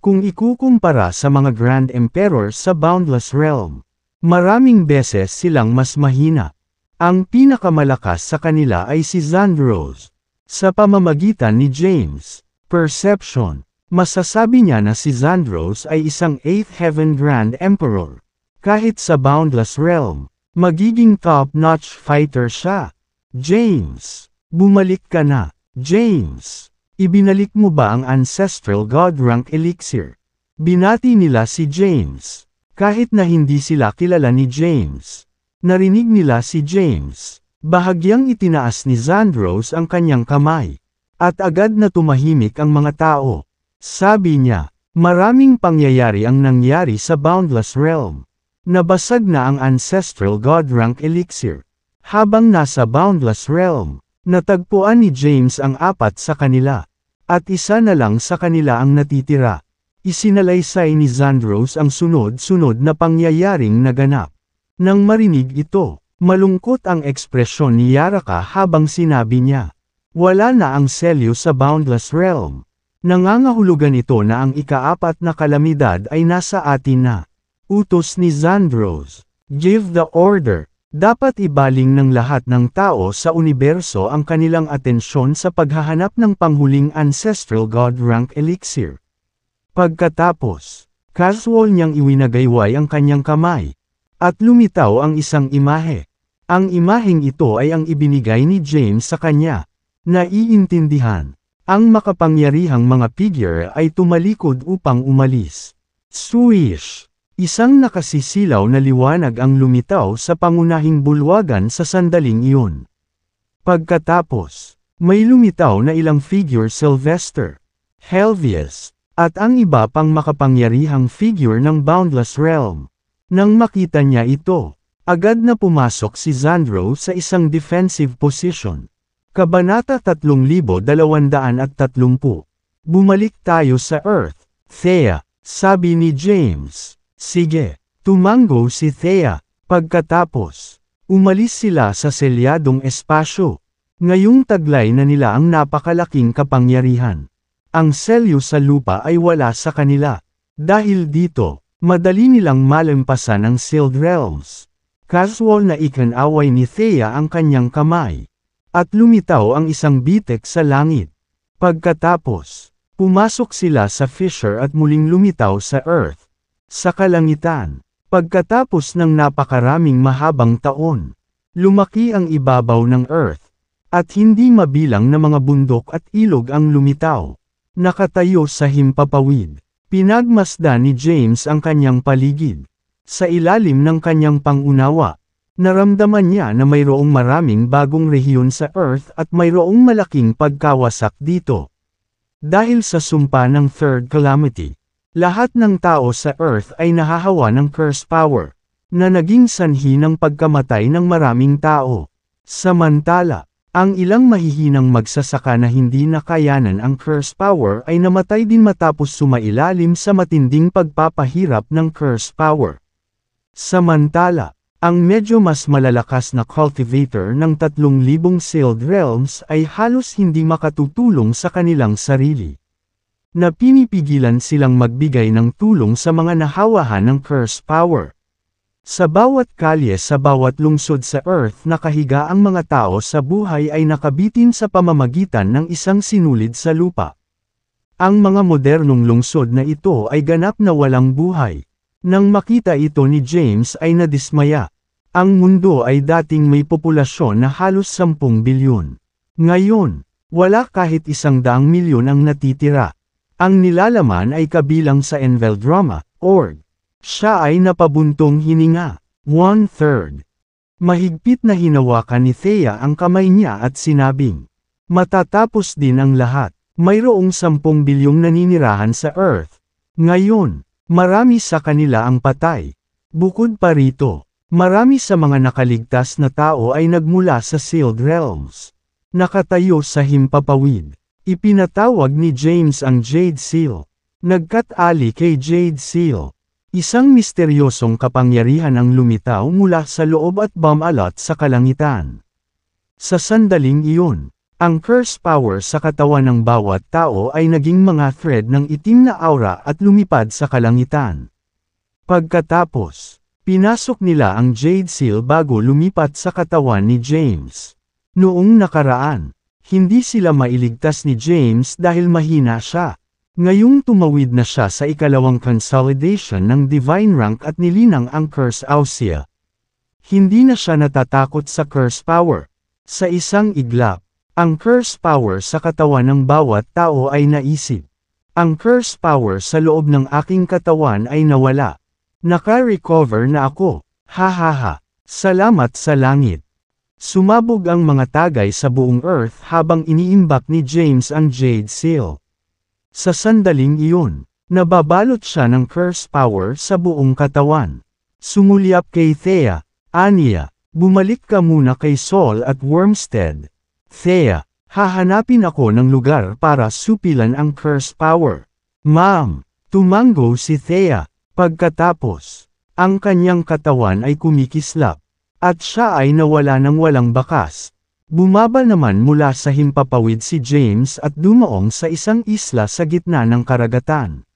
Kung ikukumpara sa mga Grand Emperor sa Boundless Realm, maraming beses silang mas mahina. Ang pinakamalakas sa kanila ay si Xandros. Sa pamamagitan ni James' perception, masasabi niya na si Xandros ay isang 8th Heaven Grand Emperor. Kahit sa Boundless Realm, magiging top-notch fighter siya. James, bumalik ka na. James, ibinalik mo ba ang Ancestral God Rank Elixir? Binati nila si James. Kahit na hindi sila kilala ni James. Narinig nila si James. Bahagyang itinaas ni Xandros ang kanyang kamay. At agad na tumahimik ang mga tao. Sabi niya, maraming pangyayari ang nangyari sa Boundless Realm. Nabasag na ang Ancestral God Rank Elixir. Habang nasa Boundless Realm, natagpuan ni James ang 4 sa kanila. At isa na lang sa kanila ang natitira. Isinalaysay ni Xandros ang sunod-sunod na pangyayaring naganap. Nang marinig ito, Malungkot ang ekspresyon ni Yaraka habang sinabi niya, wala na ang selyo sa Boundless Realm. Nangangahulugan ito na ang ika-4 na kalamidad ay nasa atin na. Utos ni Xandros. Give the order. Dapat ibaling ng lahat ng tao sa universo ang kanilang atensyon sa paghahanap ng panghuling ancestral god rank elixir. Pagkatapos, casual niyang iwinagayway ang kanyang kamay. At lumitaw ang isang imahe. Ang imaheng ito ay ang ibinigay ni James sa kanya. Naiintindihan. Ang makapangyarihang mga figure ay tumalikod upang umalis. Swish! Isang nakasisilaw na liwanag ang lumitaw sa pangunahing bulwagan sa sandaling iyon. Pagkatapos, may lumitaw na ilang figure Sylvester, Helvius, at ang iba pang makapangyarihang figure ng Boundless Realm. Nang makita niya ito, agad na pumasok si Xandro sa isang defensive position. Kabanata 3230. Bumalik tayo sa Earth, Thea, sabi ni James. Sige, tumango si Thea. Pagkatapos, umalis sila sa selyadong espasyo. Ngayong taglay na nila ang napakalaking kapangyarihan. Ang selyo sa lupa ay wala sa kanila. Dahil dito, madali nilang malampasan ang sealed realms. Casual na ikinaway ni Thea ang kanyang kamay. At lumitaw ang isang bitek sa langit. Pagkatapos, pumasok sila sa fissure at muling lumitaw sa Earth. Sa kalangitan, pagkatapos ng napakaraming mahabang taon, lumaki ang ibabaw ng Earth, at hindi mabilang na mga bundok at ilog ang lumitaw. Nakatayo sa himpapawid, pinagmasdan ni James ang kanyang paligid. Sa ilalim ng kanyang pangunawa, naramdaman niya na mayroong maraming bagong rehiyon sa Earth at mayroong malaking pagkawasak dito. Dahil sa sumpa ng Third Calamity, lahat ng tao sa Earth ay nahahawa ng curse power, na naging sanhi ng pagkamatay ng maraming tao. Samantala, ang ilang mahihinang magsasaka na hindi nakayanan ang curse power ay namatay din matapos sumailalim sa matinding pagpapahirap ng curse power. Samantala, ang medyo mas malalakas na cultivator ng 3,000 sealed realms ay halos hindi makatutulong sa kanilang sarili. Na pinipigilan silang magbigay ng tulong sa mga nahawahan ng curse power. Sa bawat kalye sa bawat lungsod sa Earth nakahiga ang mga tao sa buhay ay nakabitin sa pamamagitan ng isang sinulid sa lupa. Ang mga modernong lungsod na ito ay ganap na walang buhay. Nang makita ito ni James ay nadismaya. Ang mundo ay dating may populasyon na halos 10 bilyon. Ngayon, wala kahit 100 milyon ang natitira. Ang nilalaman ay kabilang sa Enveldrama, org. Siya ay napabuntong hininga. 1/3. Mahigpit na hinawakan ni Thea ang kamay niya at sinabing, matatapos din ang lahat. Mayroong 10 bilyong naninirahan sa Earth. Ngayon, marami sa kanila ang patay. Bukod pa rito, marami sa mga nakaligtas na tao ay nagmula sa sealed realms. Nakatayo sa himpapawid. Ipinatawag ni James ang Jade Seal. Nagkat-ali kay Jade Seal. Isang misteryosong kapangyarihan ang lumitaw mula sa loob at bumalot sa kalangitan. Sa sandaling iyon, ang curse power sa katawan ng bawat tao ay naging mga thread ng itim na aura at lumipad sa kalangitan. Pagkatapos, pinasok nila ang Jade Seal bago lumipat sa katawan ni James. Noong nakaraan, hindi sila mailigtas ni James dahil mahina siya. Ngayong tumawid na siya sa ikalawang consolidation ng divine rank at nilinang ang curse Ausia. Hindi na siya natatakot sa curse power. Sa isang iglap, ang curse power sa katawan ng bawat tao ay naisip. Ang curse power sa loob ng aking katawan ay nawala. Naka-recover na ako. Hahaha. Salamat sa langit. Sumabog ang mga tagay sa buong Earth habang iniimbak ni James ang Jade Seal. Sa sandaling iyon, nababalot siya ng curse power sa buong katawan. Sumulyap kay Thea, Anya, bumalik ka muna kay Saul at Wormstead. Thea, hahanapin ako ng lugar para supilan ang curse power. Ma'am, tumango si Thea. Pagkatapos, ang kanyang katawan ay kumikislap. At siya ay nawala ng walang bakas. Bumaba naman mula sa himpapawid si James at dumaong sa isang isla sa gitna ng karagatan.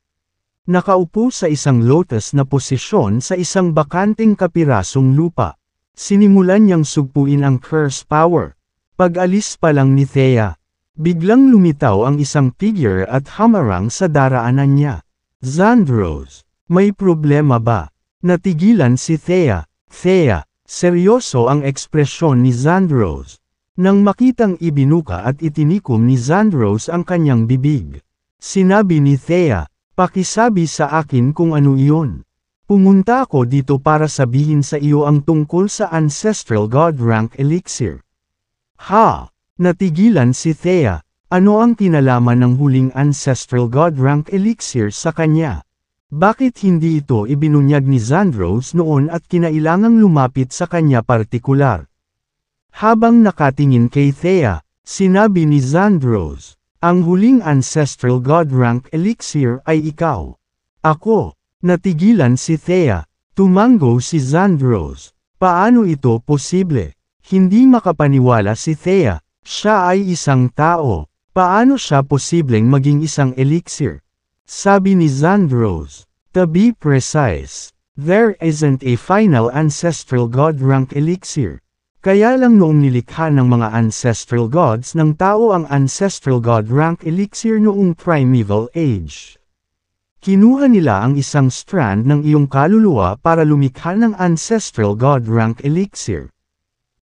Nakaupo sa isang lotus na posisyon sa isang bakanting kapirasong lupa. Sinimulan niyang sugpuin ang curse power. Pag-alis pa lang ni Thea, biglang lumitaw ang isang figure at hamarang sa daraanan niya. Xandros, may problema ba? Natigilan si Thea. Thea, seryoso ang ekspresyon ni Xandros. Nang makitang ibinuka at itinikom ni Xandros ang kanyang bibig. Sinabi ni Thea, pakisabi sa akin kung ano iyon. Pumunta ako dito para sabihin sa iyo ang tungkol sa Ancestral God Rank Elixir. Ha? Natigilan si Thea. Ano ang kinalaman ng huling Ancestral God Rank Elixir sa kanya? Bakit hindi ito ibinunyag ni Xandros noon at kinailangang lumapit sa kanya partikular? Habang nakatingin kay Thea, sinabi ni Xandros, ang huling Ancestral God Rank Elixir ay ikaw. Ako. Natigilan si Thea. Tumango si Xandros. Paano ito posible? Hindi makapaniwala si Thea. Siya ay isang tao. Paano siya posibleng maging isang elixir? Sabi ni Xandros. To be precise, there isn't a final Ancestral God Rank Elixir. Kaya lang noong nilikha ng mga Ancestral Gods ng tao ang Ancestral God Rank Elixir noong Primeval Age. Kinuha nila ang isang strand ng iyong kaluluwa para lumikha ng Ancestral God Rank Elixir.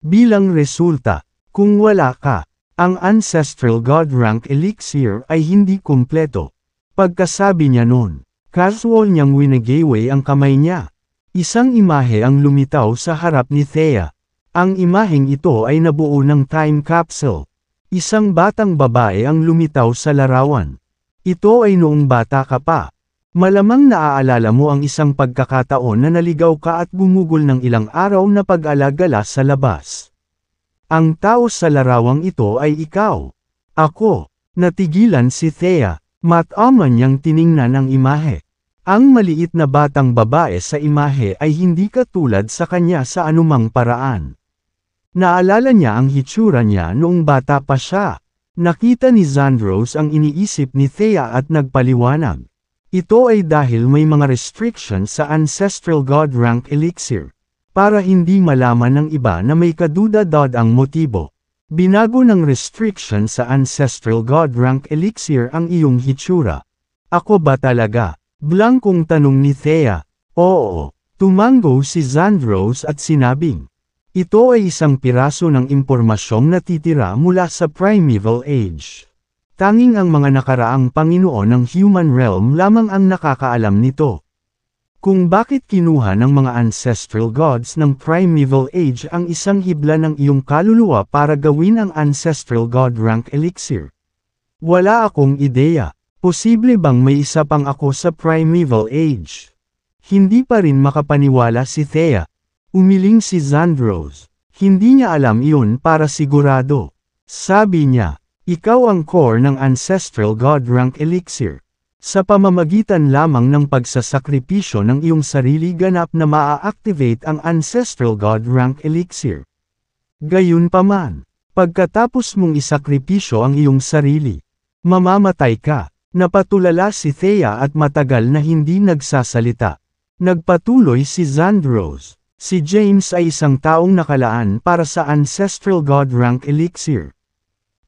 Bilang resulta, kung wala ka, ang Ancestral God Rank Elixir ay hindi kumpleto. Pagkasabi niya nun, casual niyang winagaway ang kamay niya. Isang imahe ang lumitaw sa harap ni Thea. Ang imaheng ito ay nabuo ng time capsule. Isang batang babae ang lumitaw sa larawan. Ito ay noong bata ka pa. Malamang naaalala mo ang isang pagkakataon na naligaw ka at gumugol ng ilang araw na pag-alagala sa labas. Ang tao sa larawang ito ay ikaw. Ako. Natigilan si Thea. Mataman niyang tiningnan ang imahe. Ang maliit na batang babae sa imahe ay hindi katulad sa kanya sa anumang paraan. Naalala niya ang hitsura niya noong bata pa siya. Nakita ni Xandros ang iniisip ni Thea at nagpaliwanag. Ito ay dahil may mga restrictions sa Ancestral God Rank Elixir. Para hindi malaman ng iba na may kaduda-dod ang motibo. Binago ng restriction sa Ancestral God Rank Elixir ang iyong hitsura. Ako ba talaga? Blankong tanong ni Thea. Oo. Tumango si Xandros at sinabing. Ito ay isang piraso ng impormasyong natitira mula sa Primeval Age. Tanging ang mga nakaraang Panginoon ng human realm lamang ang nakakaalam nito. Kung bakit kinuha ng mga ancestral gods ng Primeval Age ang isang hibla ng iyong kaluluwa para gawin ang Ancestral God Rank Elixir. Wala akong ideya. Posible bang may isa pang ako sa Primeval Age? Hindi pa rin makapaniwala si Thea. Umiling si Xandros. Hindi niya alam iyon para sigurado. Sabi niya, ikaw ang core ng Ancestral God Rank Elixir. Sa pamamagitan lamang ng pagsasakripisyo ng iyong sarili ganap na maa-activate ang Ancestral God Rank Elixir. Gayunpaman, pagkatapos mong isakripisyo ang iyong sarili, mamamatay ka. Napatulala si Thea at matagal na hindi nagsasalita. Nagpatuloy si Xandros. Si James ay isang taong nakalaan para sa Ancestral God Rank Elixir.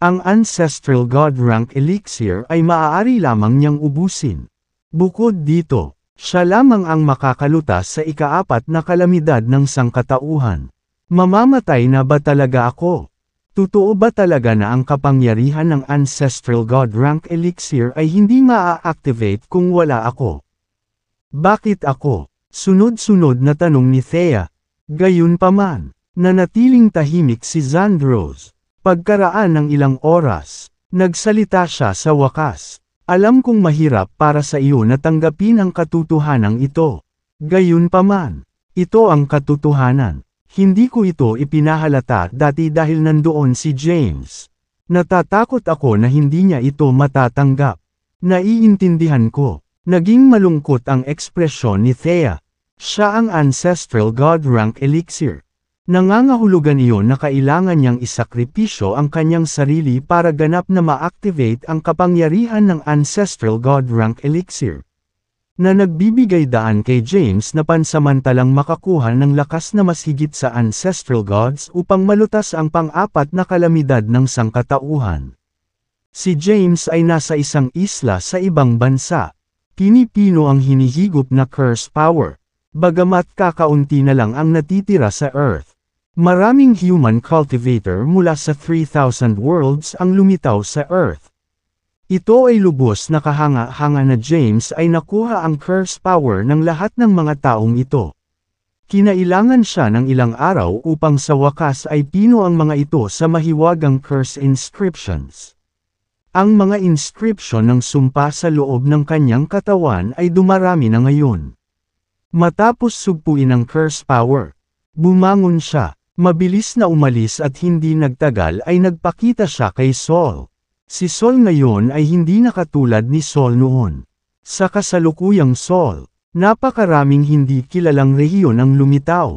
Ang Ancestral God Rank Elixir ay maaari lamang niyang ubusin. Bukod dito, siya lamang ang makakalutas sa ikaapat na kalamidad ng sangkatauhan. Mamamatay na ba talaga ako? Totoo ba talaga na ang kapangyarihan ng Ancestral God Rank Elixir ay hindi maa-activate kung wala ako? Bakit ako? Sunod-sunod na tanong ni Thea. Gayunpaman, nanatiling tahimik si Xandros. Pagkaraan ng ilang oras, nagsalita siya sa wakas. Alam kong mahirap para sa iyo na tanggapin ang katotohanan ito. Gayunpaman, ito ang katotohanan. Hindi ko ito ipinahalata dati dahil nandoon si James. Natatakot ako na hindi niya ito matatanggap. Naiintindihan ko. Naging malungkot ang ekspresyon ni Thea. Siya ang Ancestral God Rank Elixir. Nangangahulugan iyon na kailangan niyang isakripisyo ang kanyang sarili para ganap na ma-activate ang kapangyarihan ng Ancestral God Rank Elixir, na nagbibigay daan kay James na pansamantalang makakuha ng lakas na mas higit sa Ancestral Gods upang malutas ang pang-apat na kalamidad ng sangkatauhan. Si James ay nasa isang isla sa ibang bansa. Pinipino ang hinihigop na curse power, bagamat kakaunti na lang ang natitira sa Earth. Maraming human cultivator mula sa 3,000 worlds ang lumitaw sa Earth. Ito ay lubos na kahanga-hanga na James ay nakuha ang curse power ng lahat ng mga taong ito. Kinailangan siya ng ilang araw upang sa wakas ay pino ang mga ito sa mahiwagang curse inscriptions. Ang mga inscription ng sumpa sa loob ng kanyang katawan ay dumarami na ngayon. Matapos sugpuin ang curse power, bumangon siya, mabilis na umalis at hindi nagtagal ay nagpakita siya kay Saul. Si Saul ngayon ay hindi na katulad ni Saul noon. Sa kasalukuyang Saul, napakaraming hindi kilalang rehiyon ang lumitaw.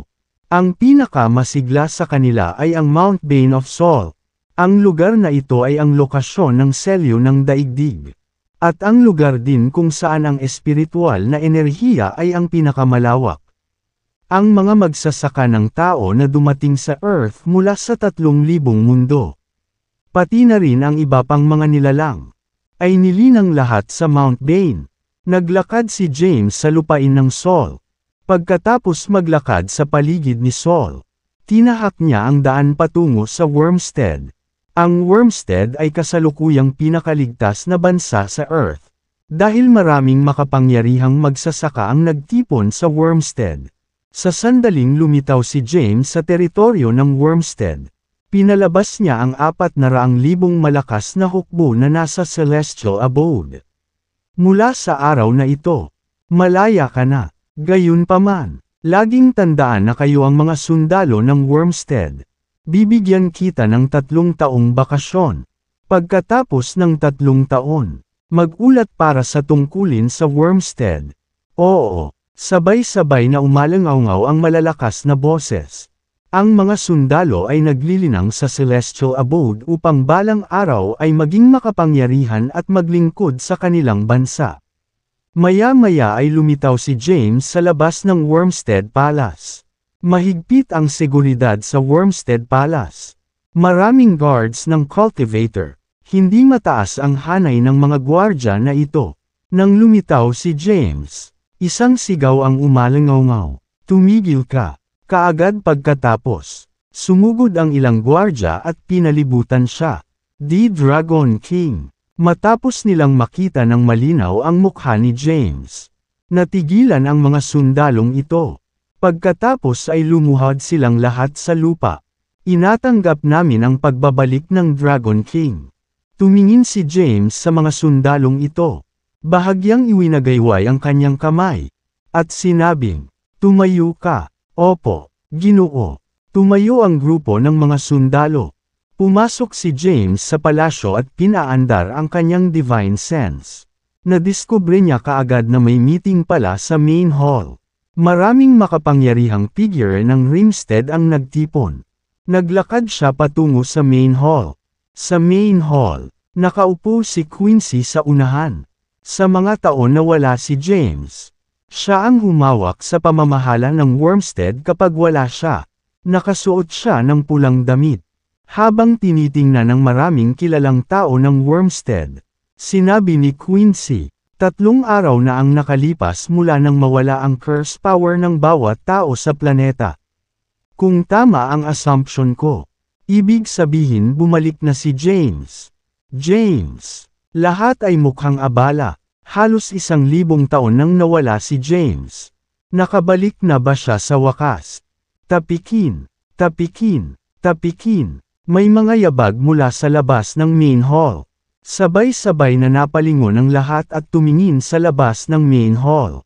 Ang pinakamasigla sa kanila ay ang Mount Bane of Saul. Ang lugar na ito ay ang lokasyon ng selyo ng daigdig. At ang lugar din kung saan ang espiritual na enerhiya ay ang pinakamalawak. Ang mga magsasaka ng tao na dumating sa Earth mula sa 3,000 mundo, pati na rin ang iba pang mga nilalang, ay nilinang lahat sa Mount Bane. Naglakad si James sa lupain ng Saul. Pagkatapos maglakad sa paligid ni Saul, tinahak niya ang daan patungo sa Wormstead. Ang Wormstead ay kasalukuyang pinakaligtas na bansa sa Earth, dahil maraming makapangyarihang magsasaka ang nagtipon sa Wormstead. Sa sandaling lumitaw si James sa teritoryo ng Wormstead, pinalabas niya ang 400,000 malakas na hukbo na nasa Celestial Abode. Mula sa araw na ito, malaya ka na. Gayunpaman, laging tandaan na kayo ang mga sundalo ng Wormstead. Bibigyan kita ng 3 taong bakasyon. Pagkatapos ng 3 taon, mag-ulat para sa tungkulin sa Wormstead. Oo, sabay-sabay na umalangaw ang malalakas na boses. Ang mga sundalo ay naglilinang sa Celestial Abode upang balang araw ay maging makapangyarihan at maglingkod sa kanilang bansa. Maya-maya ay lumitaw si James sa labas ng Wormstead Palace. Mahigpit ang seguridad sa Wormstead Palace. Maraming guards ng cultivator. Hindi mataas ang hanay ng mga gwardya na ito. Nang lumitaw si James, isang sigaw ang umalangaw. Tumigil ka. Kaagad pagkatapos, sumugod ang ilang gwardya at pinalibutan siya. The Dragon King. Matapos nilang makita ng malinaw ang mukha ni James, natigilan ang mga sundalong ito. Pagkatapos ay lumuhod silang lahat sa lupa. Inatanggap namin ang pagbabalik ng Dragon King. Tumingin si James sa mga sundalong ito. Bahagyang iwinagayway ang kanyang kamay. At sinabing, "Tumayo ka." Opo, Ginoo. Tumayo ang grupo ng mga sundalo. Pumasok si James sa palasyo at pinaandar ang kanyang divine sense. Nadiskubre niya kaagad na may meeting pala sa main hall. Maraming makapangyarihang figure ng Rimstead ang nagtipon. Naglakad siya patungo sa main hall. Sa main hall, nakaupo si Quincy sa unahan. Sa mga taon na wala si James, siya ang humawak sa pamamahala ng Wormstead kapag wala siya. Nakasuot siya ng pulang damit. Habang tinitingnan ng maraming kilalang tao ng Wormstead, sinabi ni Quincy, 3 araw na ang nakalipas mula nang mawala ang curse power ng bawat tao sa planeta. Kung tama ang assumption ko, ibig sabihin bumalik na si James. James. Lahat ay mukhang abala. Halos 1,000 taon nang nawala si James. Nakabalik na ba siya sa wakas? Tapikin. Tapikin. Tapikin. May mga yabag mula sa labas ng main hall. Sabay-sabay na napalingon ang lahat at tumingin sa labas ng main hall.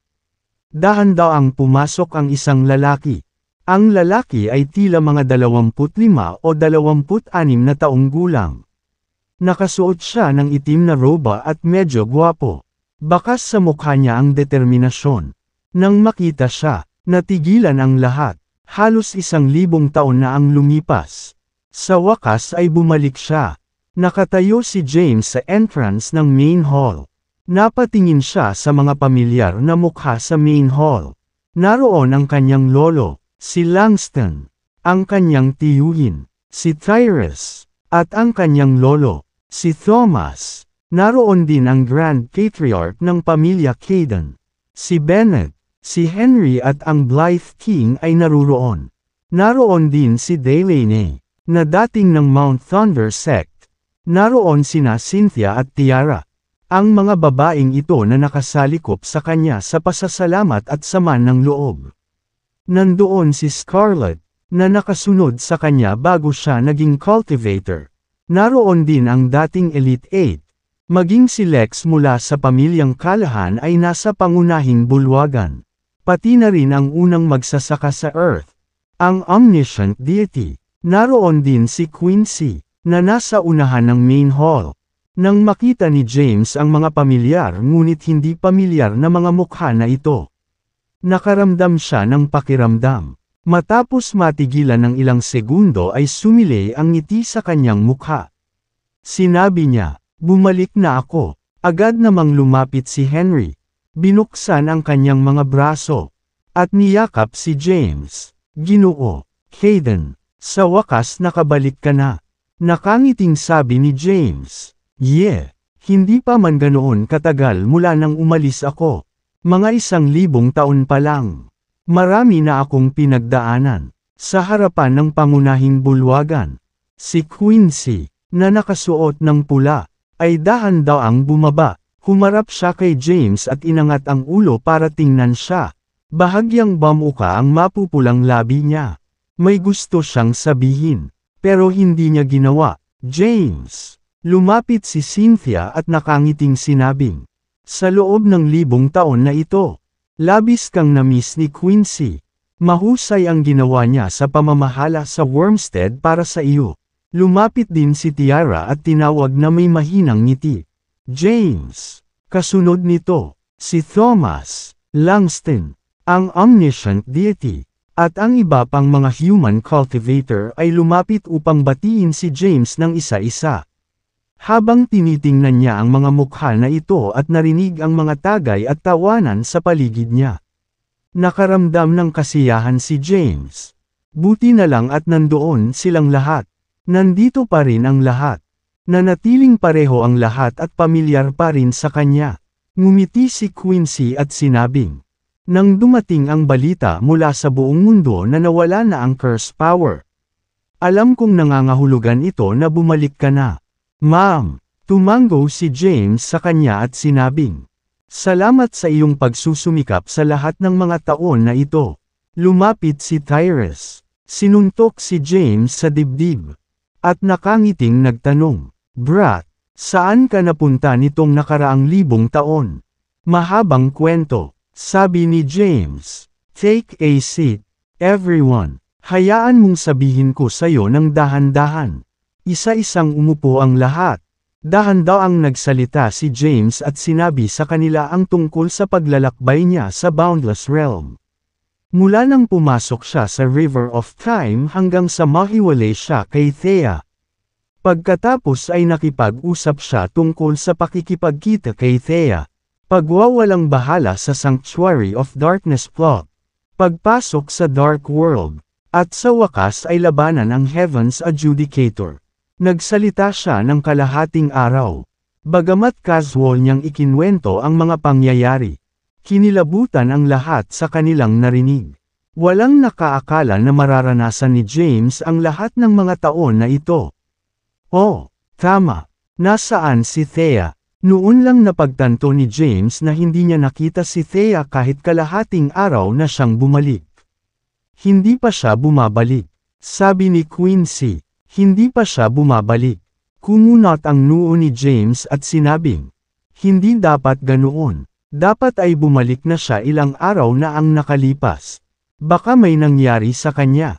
Dahan-daang pumasok ang isang lalaki. Ang lalaki ay tila mga 25 o 26 na taong gulang. Nakasuot siya ng itim na roba at medyo gwapo. Bakas sa mukha niya ang determinasyon. Nang makita siya, natigilan ang lahat. Halos 1,000 taon na ang lumipas. Sa wakas ay bumalik siya. Nakatayo si James sa entrance ng main hall. Napatingin siya sa mga pamilyar na mukha sa main hall. Naroon ang kanyang lolo, si Langston, ang kanyang tiyuhin, si Tyrus, at ang kanyang lolo, si Thomas. Naroon din ang Grand Patriarch ng pamilya Caden, si Bennett, si Henry at ang Blythe King ay naruroon. Naroon din si Delaney, na dating ng Mount Thunder sect. Naroon sina Cynthia at Tiara. Ang mga babaeng ito na nakasalikop sa kanya sa pasasalamat at sama ng loob. Nandoon si Scarlett, na nakasunod sa kanya bago siya naging cultivator. Naroon din ang dating Elite 8. Maging si Lex mula sa pamilyang Callahan ay nasa pangunahing bulwagan. Pati na rin ang unang magsasaka sa Earth, ang Omniscient Deity. Naroon din si Quincy, na nasa unahan ng main hall. Nang makita ni James ang mga pamilyar ngunit hindi pamilyar na mga mukha na ito, nakaramdam siya ng pakiramdam. Matapos matigilan ng ilang segundo ay sumilay ang ngiti sa kanyang mukha. Sinabi niya, "Bumalik na ako." Agad namang lumapit si Henry. Binuksan ang kanyang mga braso. At niyakap si James. "Ginoo, Caden, sa wakas nakabalik ka na." Nakangiting sabi ni James. "Yeah, hindi pa man ganoon katagal mula nang umalis ako. Mga 1,000 taon pa lang. Marami na akong pinagdaanan." Sa harapan ng pangunahing bulwagan, si Quincy, na nakasuot ng pula, ay dahan-daang bumaba. Humarap siya kay James at inangat ang ulo para tingnan siya. Bahagyang bamuka ang mapupulang labi niya. May gusto siyang sabihin, pero hindi niya ginawa. "James." Lumapit si Cynthia at nakangiting sinabing, "Sa loob ng 1,000 taon na ito, labis kang na-miss ni Quincy. Mahusay ang ginawa niya sa pamamahala sa Wormstead para sa iyo." Lumapit din si Tiara at tinawag na may mahinang ngiti, "James." Kasunod nito, si Thomas, Langston, ang Omniscient Deity, at ang iba pang mga human cultivator ay lumapit upang batiin si James ng isa-isa. Habang tinitingnan niya ang mga mukha na ito at narinig ang mga tagay at tawanan sa paligid niya, nakaramdam ng kasiyahan si James. Buti na lang at nandoon silang lahat. Nandito pa rin ang lahat. Nanatiling pareho ang lahat at pamilyar pa rin sa kanya. Ngumiti si Quincy at sinabing, "Nang dumating ang balita mula sa buong mundo na nawala na ang curse power, alam kong nangangahulugan ito na bumalik ka na." "Ma'am." Tumango si James sa kanya at sinabing, "Salamat sa iyong pagsusumikap sa lahat ng mga taon na ito." Lumapit si Tyrus. Sinuntok si James sa dibdib. At nakangiting nagtanong, "Brat, saan ka napunta nitong nakaraang 1,000 taon?" "Mahabang kwento," sabi ni James. "Take a seat, everyone. Hayaan mong sabihin ko sayo ng dahan-dahan." Isa-isang umupo ang lahat. Dahan-daang nagsalita si James at sinabi sa kanila ang tungkol sa paglalakbay niya sa Boundless Realm. Mula nang pumasok siya sa River of Time hanggang sa mahiwalay siya kay Thea. Pagkatapos ay nakipag-usap siya tungkol sa pakikipagkita kay Thea. Pagwawalang bahala sa Sanctuary of Darkness plot. Pagpasok sa Dark World. At sa wakas ay labanan ang Heaven's Adjudicator. Nagsalita siya ng kalahating araw. Bagamat casual niyang ikinwento ang mga pangyayari, kinilabutan ang lahat sa kanilang narinig. Walang nakaakala na mararanasan ni James ang lahat ng mga taon na ito. "Oh, tama. Nasaan si Thea?" Noon lang napagtanto ni James na hindi niya nakita si Thea kahit kalahating araw na siyang bumalik. Hindi pa siya bumabalik. Sabi ni Quincy. Hindi pa siya bumabalik. Kumunat ang noo ni James at sinabing, "Hindi dapat ganoon. Dapat ay bumalik na siya ilang araw na ang nakalipas. Baka may nangyari sa kanya."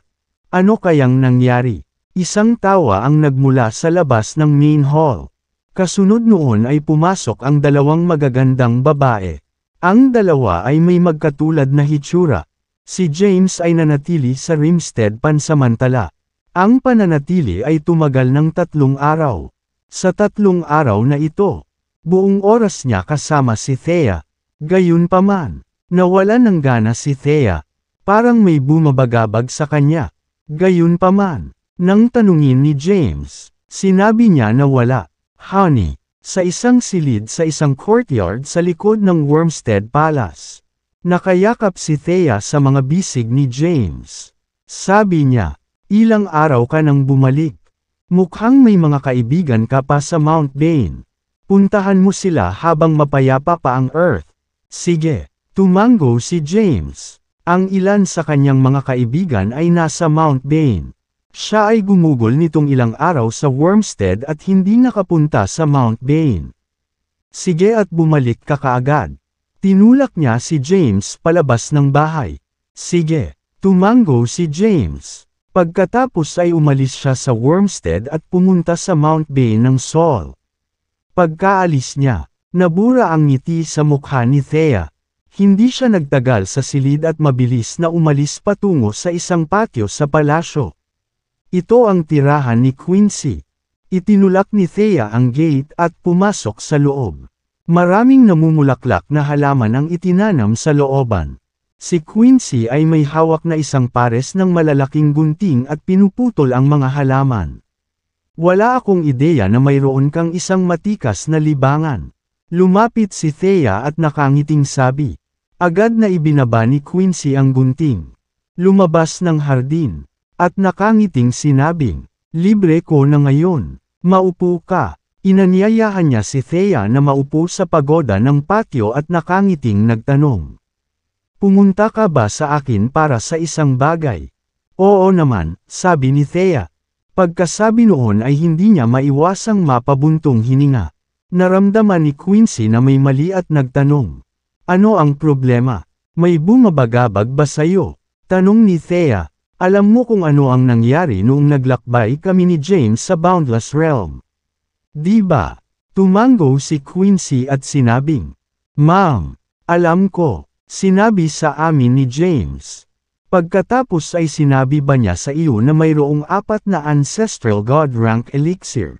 "Ano kayang nangyari?" Isang tawa ang nagmula sa labas ng main hall. Kasunod noon ay pumasok ang dalawang magagandang babae. Ang dalawa ay may magkatulad na hitsura. Si James ay nanatili sa Rimstead pansamantala. Ang pananatili ay tumagal ng 3 araw. Sa 3 araw na ito, buong oras niya kasama si Thea. Gayunpaman, nawalan ng gana si Thea. Parang may bumabagabag sa kanya. Gayunpaman, nang tanungin ni James, sinabi niya na wala. Honey, sa isang silid sa isang courtyard sa likod ng Wormstead Palace. Nakayakap si Thea sa mga bisig ni James. Sabi niya, ilang araw ka nang bumalik. Mukhang may mga kaibigan ka pa sa Mount Bane. Puntahan mo sila habang mapayapa pa ang Earth. Sige, tumango si James. Ang ilan sa kanyang mga kaibigan ay nasa Mount Bane. Siya ay gumugol nitong ilang araw sa Wormstead at hindi nakapunta sa Mount Bane. Sige at bumalik ka kaagad. Tinulak niya si James palabas ng bahay. Sige, tumango si James. Pagkatapos ay umalis siya sa Wormstead at pumunta sa Mount Bane ng Sol. Pagkaalis niya, nabura ang ngiti sa mukha ni Thea. Hindi siya nagtagal sa silid at mabilis na umalis patungo sa isang patio sa palasyo. Ito ang tirahan ni Quincy. Itinulak ni Thea ang gate at pumasok sa loob. Maraming namumulaklak na halaman ang itinanam sa looban. Si Quincy ay may hawak na isang pares ng malalaking gunting at pinuputol ang mga halaman. Wala akong ideya na mayroon kang isang matikas na libangan. Lumapit si Thea at nakangiting sabi. Agad na ibinaba ni Quincy ang gunting. Lumabas ng hardin. At nakangiting sinabing, libre ko na ngayon. Maupo ka. Inanyayahan niya si Thea na maupo sa pagoda ng patio at nakangiting nagtanong. Pumunta ka ba sa akin para sa isang bagay? Oo naman, sabi ni Thea. Pagkasabi noon ay hindi niya maiwasang mapabuntong hininga. Naramdaman ni Quincy na may mali at nagtanong. Ano ang problema? May bumabagabag ba sa'yo? Tanong ni Thea. Alam mo kung ano ang nangyari noong naglakbay kami ni James sa Boundless Realm. Di ba? Tumango si Quincy at sinabing, Ma'am, alam ko, sinabi sa amin ni James. Pagkatapos ay sinabi ba niya sa iyo na mayroong 4 na Ancestral God Rank Elixir?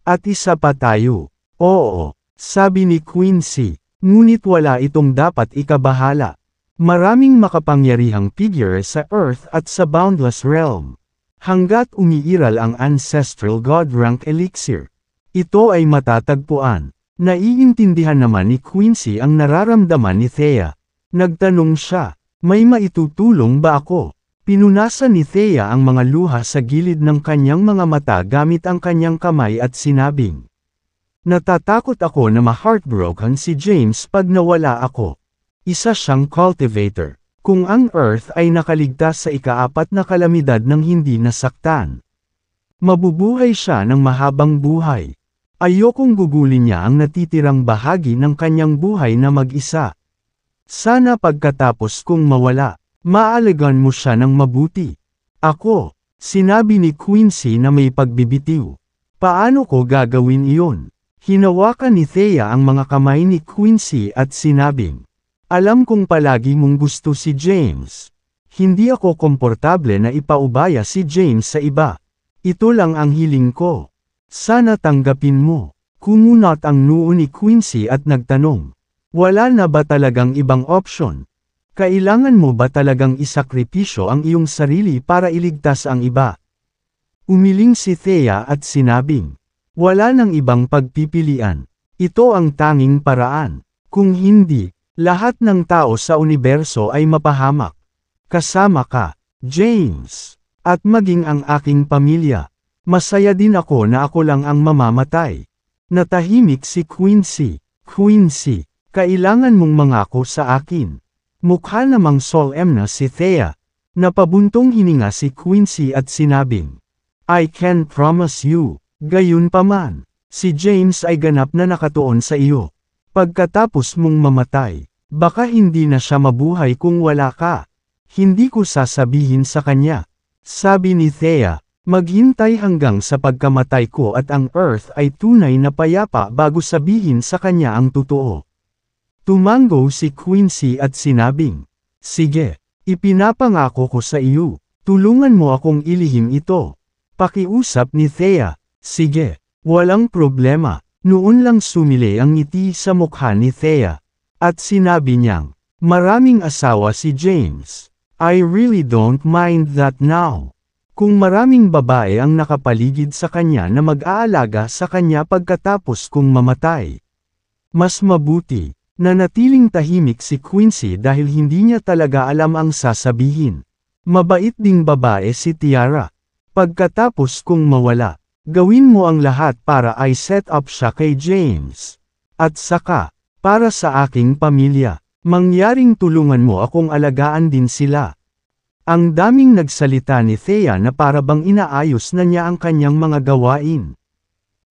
At isa pa tayo. Oo, sabi ni Quincy, ngunit wala itong dapat ikabahala. Maraming makapangyarihang figure sa Earth at sa Boundless Realm. Hanggat umiiral ang Ancestral God Rank Elixir, ito ay matatagpuan. Naiintindihan naman ni Quincy ang nararamdaman ni Thea. Nagtanong siya, may maitutulong ba ako? Pinunasan ni Thea ang mga luha sa gilid ng kanyang mga mata gamit ang kanyang kamay at sinabing, natatakot ako na ma-heartbroken si James pag nawala ako. Isa siyang cultivator. Kung ang Earth ay nakaligtas sa ika-4 na kalamidad ng hindi nasaktan, mabubuhay siya ng mahabang buhay. Ayokong gugulin niya ang natitirang bahagi ng kanyang buhay na mag-isa. Sana pagkatapos kong mawala, maalagaan mo siya ng mabuti. Ako, sinabi ni Quincy na may pagbibitiw. Paano ko gagawin iyon? Hinawakan ni Thea ang mga kamay ni Quincy at sinabing, alam kong palagi mong gusto si James. Hindi ako komportable na ipaubaya si James sa iba. Ito lang ang hiling ko. Sana tanggapin mo. Kumunat ang noo ni Quincy at nagtanong. Wala na ba talagang ibang option? Kailangan mo ba talagang isakripisyo ang iyong sarili para iligtas ang iba? Umiling si Thea at sinabing, wala nang ibang pagpipilian. Ito ang tanging paraan. Kung hindi, lahat ng tao sa universo ay mapahamak. Kasama ka, James, at maging ang aking pamilya. Masaya din ako na ako lang ang mamamatay. Natahimik si Quincy. Quincy, kailangan mong mangako sa akin. Mukha namang solemn na si Thea. Napabuntong hininga si Quincy at sinabing, I can promise you. Gayunpaman, si James ay ganap na nakatuon sa iyo. Pagkatapos mong mamatay, baka hindi na siya mabuhay kung wala ka. Hindi ko sasabihin sa kanya. Sabi ni Thea, maghintay hanggang sa pagkamatay ko at ang Earth ay tunay na payapa bago sabihin sa kanya ang totoo. Tumango si Quincy at sinabing, sige, Ipinapangako ko sa iyo, tulungan mo akong ilihim ito. Pakiusap ni Thea. Sige, walang problema. Noon lang sumili ang ngiti sa mukha ni Thea. At sinabi niyang, maraming asawa si James. I really don't mind that now. Kung maraming babae ang nakapaligid sa kanya na mag-aalaga sa kanya pagkatapos kong mamatay. Mas mabuti, na natiling tahimik si Quincy dahil hindi niya talaga alam ang sasabihin. Mabait ding babae si Tiara. Pagkatapos kong mawala, gawin mo ang lahat para ay set up siya kay James. At saka, para sa aking pamilya, mangyaring tulungan mo akong alagaan din sila. Ang daming nagsalita ni Thea na para bang inaayos na niya ang kanyang mga gawain.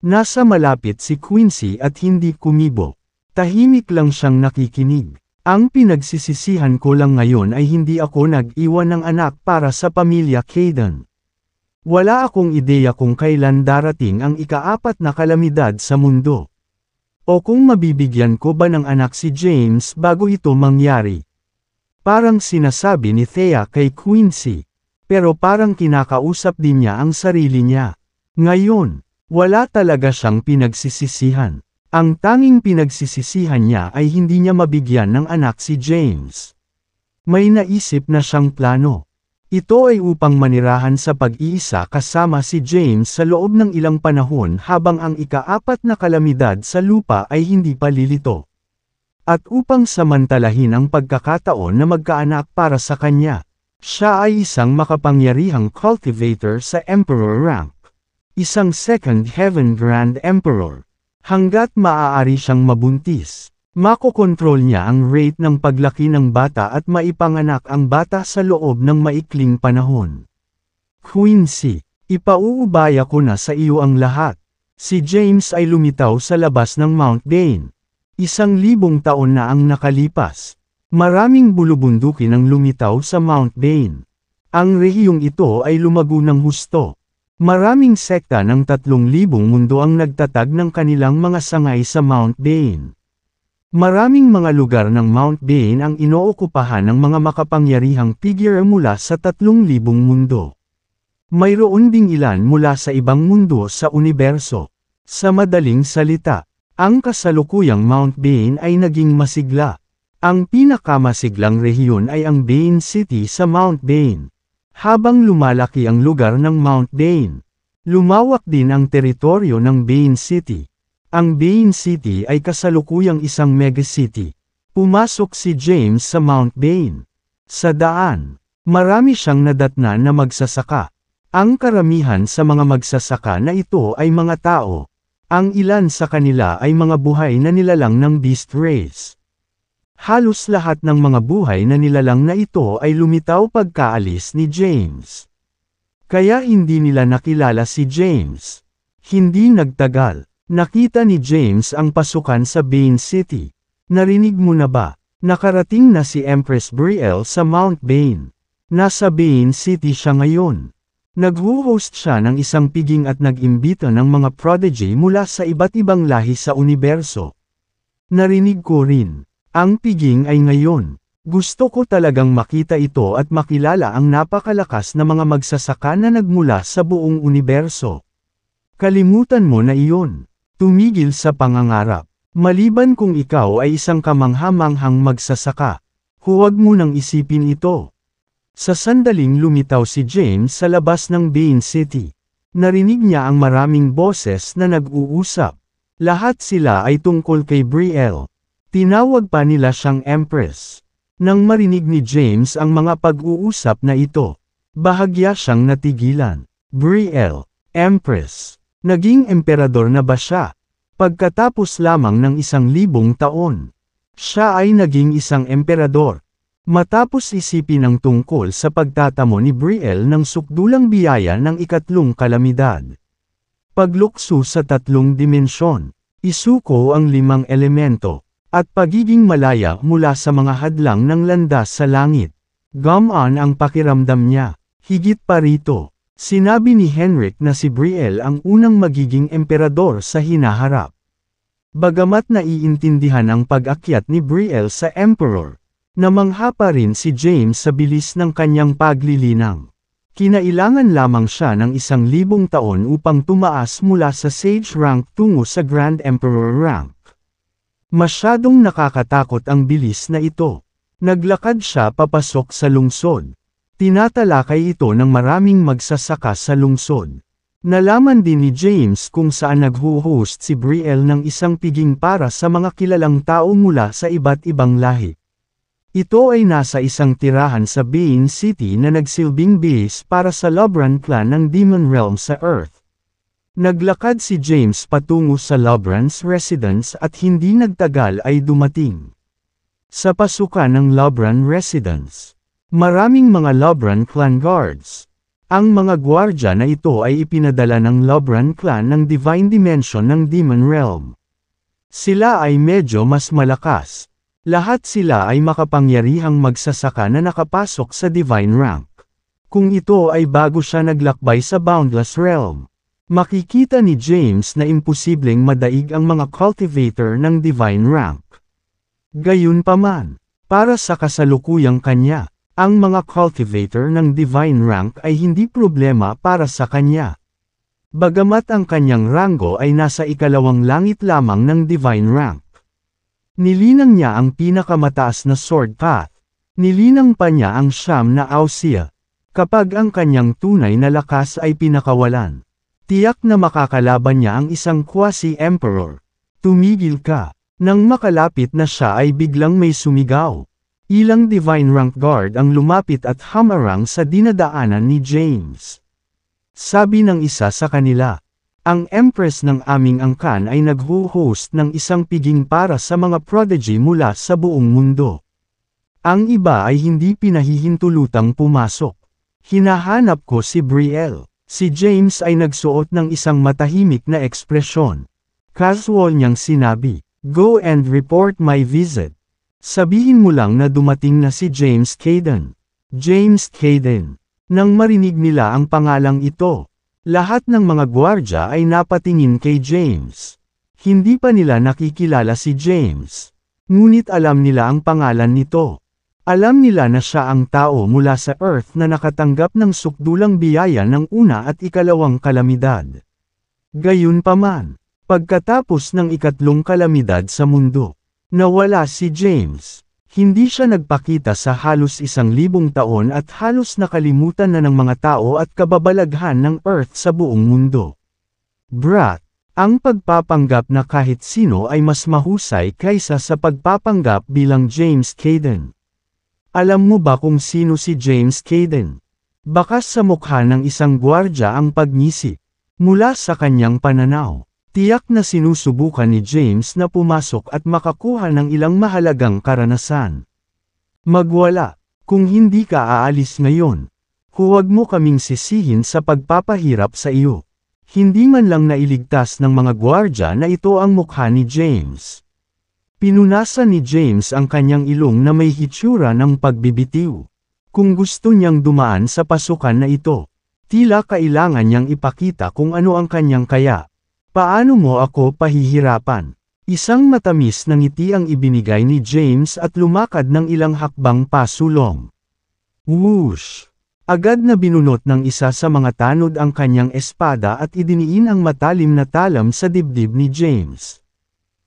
Nasa malapit si Quincy at hindi kumibo. Tahimik lang siyang nakikinig. Ang pinagsisisihan ko lang ngayon ay hindi ako nag-iwan ng anak para sa pamilya Caden. Wala akong ideya kung kailan darating ang ika-4 na kalamidad sa mundo. O kung mabibigyan ko ba ng anak si James bago ito mangyari. Parang sinasabi ni Thea kay Quincy. Pero parang kinakausap din niya ang sarili niya. Ngayon, wala talaga siyang pinagsisisihan. Ang tanging pinagsisisihan niya ay hindi niya mabigyan ng anak si James. May naisip na siyang plano. Ito ay upang manirahan sa pag-iisa kasama si James sa loob ng ilang panahon habang ang ika-4 na kalamidad sa lupa ay hindi pa lilito. At upang samantalahin ang pagkakataon na magkaanak para sa kanya, siya ay isang makapangyarihang cultivator sa Emperor rank. Isang Second Heaven Grand Emperor. Hanggat maaari siyang mabuntis, makokontrol niya ang rate ng paglaki ng bata at maipanganak ang bata sa loob ng maikling panahon. Quincy, ipauubaya ko na sa iyo ang lahat. Si James ay lumitaw sa labas ng Mount Dane. 1,000 taon na ang nakalipas. Maraming bulubundukin ang lumitaw sa Mount Dane. Ang rehiyong ito ay lumago ng husto. Maraming sekta ng 3,000 mundo ang nagtatag ng kanilang mga sangay sa Mount Dane. Maraming mga lugar ng Mount Dane ang inookupahan ng mga makapangyarihang figure mula sa 3,000 mundo. Mayroon ding ilan mula sa ibang mundo sa universo. Sa madaling salita, ang kasalukuyang Mount Dane ay naging masigla. Ang pinakamasiglang rehiyon ay ang Dane City sa Mount Dane. Habang lumalaki ang lugar ng Mount Dane, lumawak din ang teritoryo ng Dane City. Ang Dane City ay kasalukuyang isang megacity. Pumasok si James sa Mount Dane. Sa daan, marami siyang nadatnan na magsasaka. Ang karamihan sa mga magsasaka na ito ay mga tao. Ang ilan sa kanila ay mga buhay na nilalang ng beast race. Halos lahat ng mga buhay na nilalang na ito ay lumitaw pagkaalis ni James. Kaya hindi nila nakilala si James. Hindi nagtagal, nakita ni James ang pasukan sa Dane City. Narinig mo na ba? Nakarating na si Empress Brielle sa Mount Dane. Nasa Dane City siya ngayon. Nag-host siya ng isang piging at nag-imbita ng mga prodigy mula sa iba't ibang lahi sa universo. Narinig ko rin. Ang piging ay ngayon. Gusto ko talagang makita ito at makilala ang napakalakas na mga magsasaka na nagmula sa buong universo. Kalimutan mo na iyon. Tumigil sa pangangarap. Maliban kung ikaw ay isang kamangha-manghang magsasaka. Huwag mo nang isipin ito. Sa sandaling lumitaw si James sa labas ng Dane City. Narinig niya ang maraming boses na nag-uusap. Lahat sila ay tungkol kay Brielle. Tinawag pa nila siyang Empress. Nang marinig ni James ang mga pag-uusap na ito, bahagya siyang natigilan. Brielle, Empress. Naging emperador na ba siya? Pagkatapos lamang ng 1,000 taon. Siya ay naging isang emperador. Matapos isipin ang tungkol sa pagtatamo ni Brielle ng sukdulang biyaya ng 3 kalamidad. Paglukso sa 3 dimensyon, isuko ang 5 elemento, at pagiging malaya mula sa mga hadlang ng landas sa langit. Gumaan ang pakiramdam niya. Higit pa rito, sinabi ni Henrik na si Brielle ang unang magiging emperador sa hinaharap. Bagamat naiintindihan ang pag-akyat ni Brielle sa Emperor, Namangha pa rin si James sa bilis ng kanyang paglilinang. Kinailangan lamang siya ng 1,000 taon upang tumaas mula sa Sage rank tungo sa Grand Emperor rank. Masyadong nakakatakot ang bilis na ito. Naglakad siya papasok sa lungsod. Tinatalakay ito ng maraming magsasaka sa lungsod. Nalaman din ni James kung saan nagho-host si Brielle ng isang piging para sa mga kilalang tao mula sa iba't ibang lahi. Ito ay nasa isang tirahan sa Bane City na nagsilbing base para sa Lobran clan ng Demon Realm sa Earth. Naglakad si James patungo sa Lobran's residence at hindi nagtagal ay dumating. Sa pasukan ng Lobran residence, maraming mga Lobran clan guards. Ang mga gwardya na ito ay ipinadala ng Lobran clan ng Divine Dimension ng Demon Realm. Sila ay medyo mas malakas. Lahat sila ay makapangyarihang magsasaka na nakapasok sa Divine rank. Kung ito ay bago siya naglakbay sa Boundless Realm, makikita ni James na imposibleng madaig ang mga cultivator ng Divine rank. Gayunpaman, para sa kasalukuyang kanya, ang mga cultivator ng Divine rank ay hindi problema para sa kanya. Bagamat ang kanyang ranggo ay nasa 2nd langit lamang ng Divine rank. Nilinang niya ang pinakamataas na sword path. Nilinang pa niya ang siyam na Ausya. Kapag ang kanyang tunay na lakas ay pinakawalan, tiyak na makakalaban niya ang isang quasi-emperor. Tumigil ka. Nang makalapit na siya ay biglang may sumigaw. Ilang Divine rank guard ang lumapit at hamarang sa dinadaanan ni James. Sabi ng isa sa kanila, ang Empress ng aming angkan ay nagho-host ng isang piging para sa mga prodigy mula sa buong mundo. Ang iba ay hindi pinahihintulutang pumasok. Hinahanap ko si Brielle. Si James ay nagsuot ng isang matahimik na ekspresyon. Casual niyang sinabi, "Go and report my visit." Sabihin mo lang na dumating na si James Caden. James Caden. Nang marinig nila ang pangalang ito, lahat ng mga gwardya ay napatingin kay James. Hindi pa nila nakikilala si James. Ngunit alam nila ang pangalan nito. Alam nila na siya ang tao mula sa Earth na nakatanggap ng sukdulang biyaya ng una at ikalawang kalamidad. Gayunpaman, pagkatapos ng 3 kalamidad sa mundo, nawala si James. Hindi siya nagpakita sa halos 1,000 taon at halos nakalimutan na ng mga tao at kababalaghan ng Earth sa buong mundo. Brat, ang pagpapanggap na kahit sino ay mas mahusay kaysa sa pagpapanggap bilang James Caden. Alam mo ba kung sino si James Caden? Bakas sa mukha ng isang gwardya ang pagngisi. Mula sa kanyang pananaw, tiyak na sinusubukan ni James na pumasok at makakuha ng ilang mahalagang karanasan. Magwala, kung hindi ka aalis ngayon, huwag mo kaming sisihin sa pagpapahirap sa iyo. Hindi man lang nailigtas ng mga gwardya na ito ang mukha ni James. Pinunasan ni James ang kanyang ilong na may hitsura ng pagbibitiw. Kung gusto niyang dumaan sa pasukan na ito, tila kailangan niyang ipakita kung ano ang kanyang kaya. Paano mo ako pahihirapan? Isang matamis na ngiti ang ibinigay ni James at lumakad ng ilang hakbang pasulong. Whoosh! Agad na binunot ng isa sa mga tanod ang kanyang espada at idiniin ang matalim na talam sa dibdib ni James.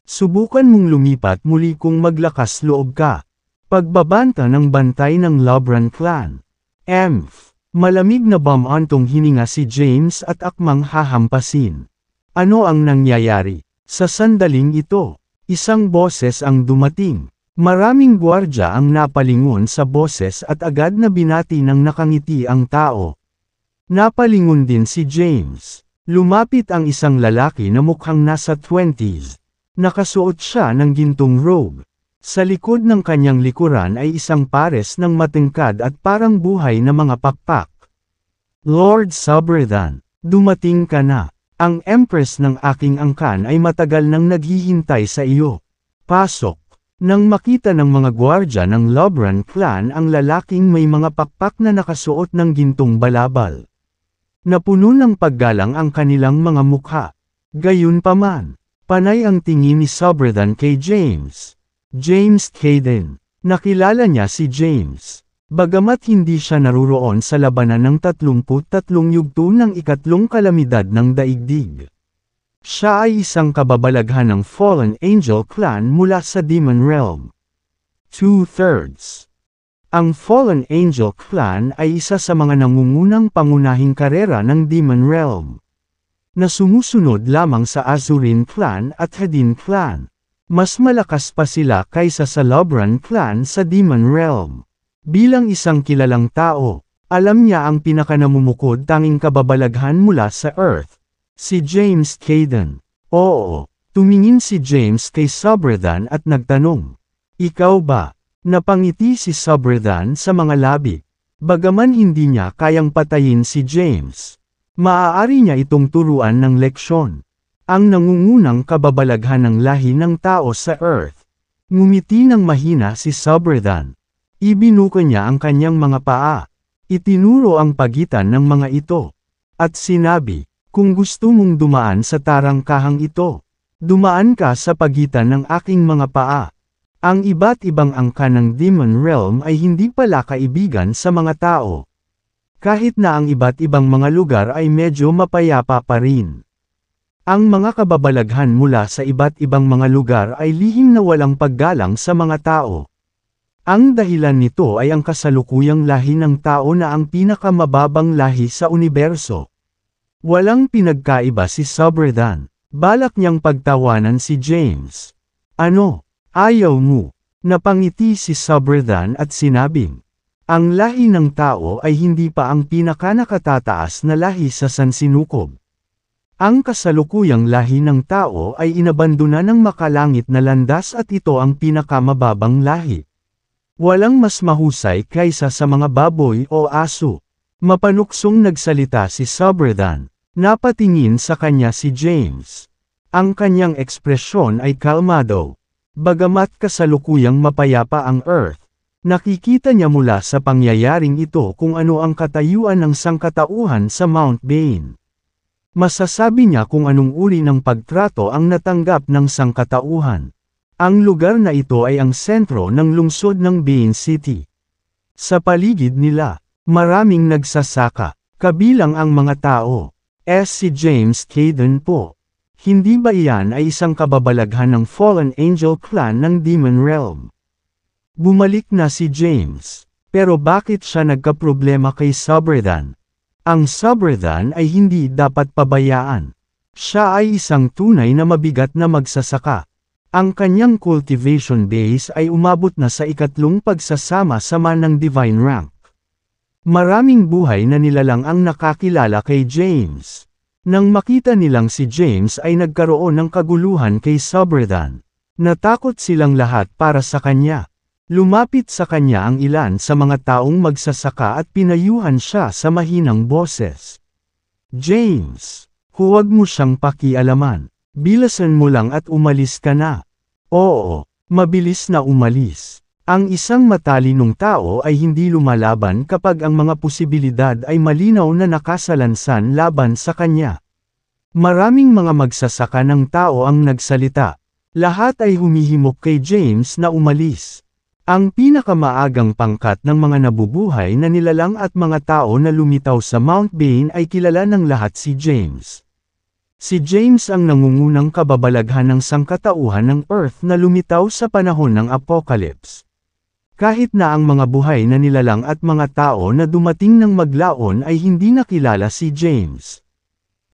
Subukan mong lumipat muli kung maglakas loob ka. Pagbabanta ng bantay ng Lobran clan. Emph! Malamig na bamantong hininga si James at akmang hahampasin. Ano ang nangyayari? Sa sandaling ito, isang boses ang dumating. Maraming gwardya ang napalingon sa boses at agad na binati ng nakangiti ang tao. Napalingon din si James. Lumapit ang isang lalaki na mukhang nasa 20s. Nakasuot siya ng gintong robe. Sa likod ng kanyang likuran ay isang pares ng matingkad at parang buhay na mga pakpak. Lord Sabrethan, dumating ka na. Ang Empress ng aking angkan ay matagal nang naghihintay sa iyo. Pasok. Nang makita ng mga gwardya ng Lobran clan ang lalaking may mga pakpak na nakasuot ng gintong balabal. Napuno ng paggalang ang kanilang mga mukha. Gayunpaman, panay ang tingin ni Sabrethan kay James. James Caden. Nakilala niya si James. Bagamat hindi siya naruroon sa labanan ng 33 yugto ng ikatlong kalamidad ng daigdig. Siya ay isang kababalaghan ng Fallen Angel Clan mula sa Demon Realm. 2/3. Ang Fallen Angel Clan ay isa sa mga nangungunang pangunahing karera ng Demon Realm, na sumusunod lamang sa Azurin Clan at Hadin Clan. Mas malakas pa sila kaysa sa Lobran Clan sa Demon Realm. Bilang isang kilalang tao, alam niya ang pinakanamumukod tanging kababalaghan mula sa Earth, si James Caden. Oo, tumingin si James kay Sobredan at nagtanong, "Ikaw ba?" Napangiti si Sobredan sa mga labi. Bagaman hindi niya kayang patayin si James, maaari niya itong turuan ng leksyon. Ang nangungunang kababalaghan ng lahi ng tao sa Earth. Ngumiti ng mahina si Sobredan. Ibinuka niya ang kanyang mga paa. Itinuro ang pagitan ng mga ito. At sinabi, "Kung gusto mong dumaan sa tarangkahang ito, dumaan ka sa pagitan ng aking mga paa." Ang iba't ibang angka ng Demon Realm ay hindi pala kaibigan sa mga tao. Kahit na ang iba't ibang mga lugar ay medyo mapayapa pa rin. Ang mga kababalaghan mula sa iba't ibang mga lugar ay lihim na walang paggalang sa mga tao. Ang dahilan nito ay ang kasalukuyang lahi ng tao na ang pinakamababang lahi sa universo. Walang pinagkaiba si Sobredan. Balak niyang pagtawanan si James. "Ano? Ayaw mo?" Napangiti si Sobredan at sinabing, "Ang lahi ng tao ay hindi pa ang pinakanakatataas na lahi sa sansinukob. Ang kasalukuyang lahi ng tao ay inabandona ng makalangit na landas at ito ang pinakamababang lahi. Walang mas mahusay kaysa sa mga baboy o aso." Mapanuksong nagsalita si Sobredan. Napatingin sa kanya si James. Ang kanyang ekspresyon ay kalmado. Bagamat kasalukuyang mapayapa ang Earth, nakikita niya mula sa pangyayaring ito kung ano ang katayuan ng sangkatauhan sa Mount Bane. Masasabi niya kung anong uri ng pagtrato ang natanggap ng sangkatauhan. Ang lugar na ito ay ang sentro ng lungsod ng Bane City. Sa paligid nila, maraming nagsasaka, kabilang ang mga tao. Si James Caden po. Hindi ba iyan ay isang kababalaghan ng Fallen Angel Clan ng Demon Realm? Bumalik na si James. Pero bakit siya nagkaproblema kay Sobredan? Ang Sobredan ay hindi dapat pabayaan. Siya ay isang tunay na mabigat na magsasaka. Ang kanyang cultivation base ay umabot na sa ikatlong pagsasama-sama ng divine rank. Maraming buhay na nilalang ang nakakilala kay James. Nang makita nilang si James ay nagkaroon ng kaguluhan kay Sobredan. Natakot silang lahat para sa kanya. Lumapit sa kanya ang ilan sa mga taong magsasaka at pinayuhan siya sa mahinang boses. "James, huwag mo siyang pakialaman. Bilasan mo lang at umalis ka na." Oo, mabilis na umalis. Ang isang matalinong tao ay hindi lumalaban kapag ang mga posibilidad ay malinaw na nakasalansan laban sa kanya. Maraming mga magsasaka ng tao ang nagsalita. Lahat ay humihimok kay James na umalis. Ang pinakamaagang pangkat ng mga nabubuhay na nilalang at mga tao na lumitaw sa Mount Bane ay kilala ng lahat si James. Si James ang nangungunang kababalaghan ng sangkatauhan ng Earth na lumitaw sa panahon ng Apocalypse. Kahit na ang mga buhay na nilalang at mga tao na dumating ng maglaon ay hindi nakilala si James.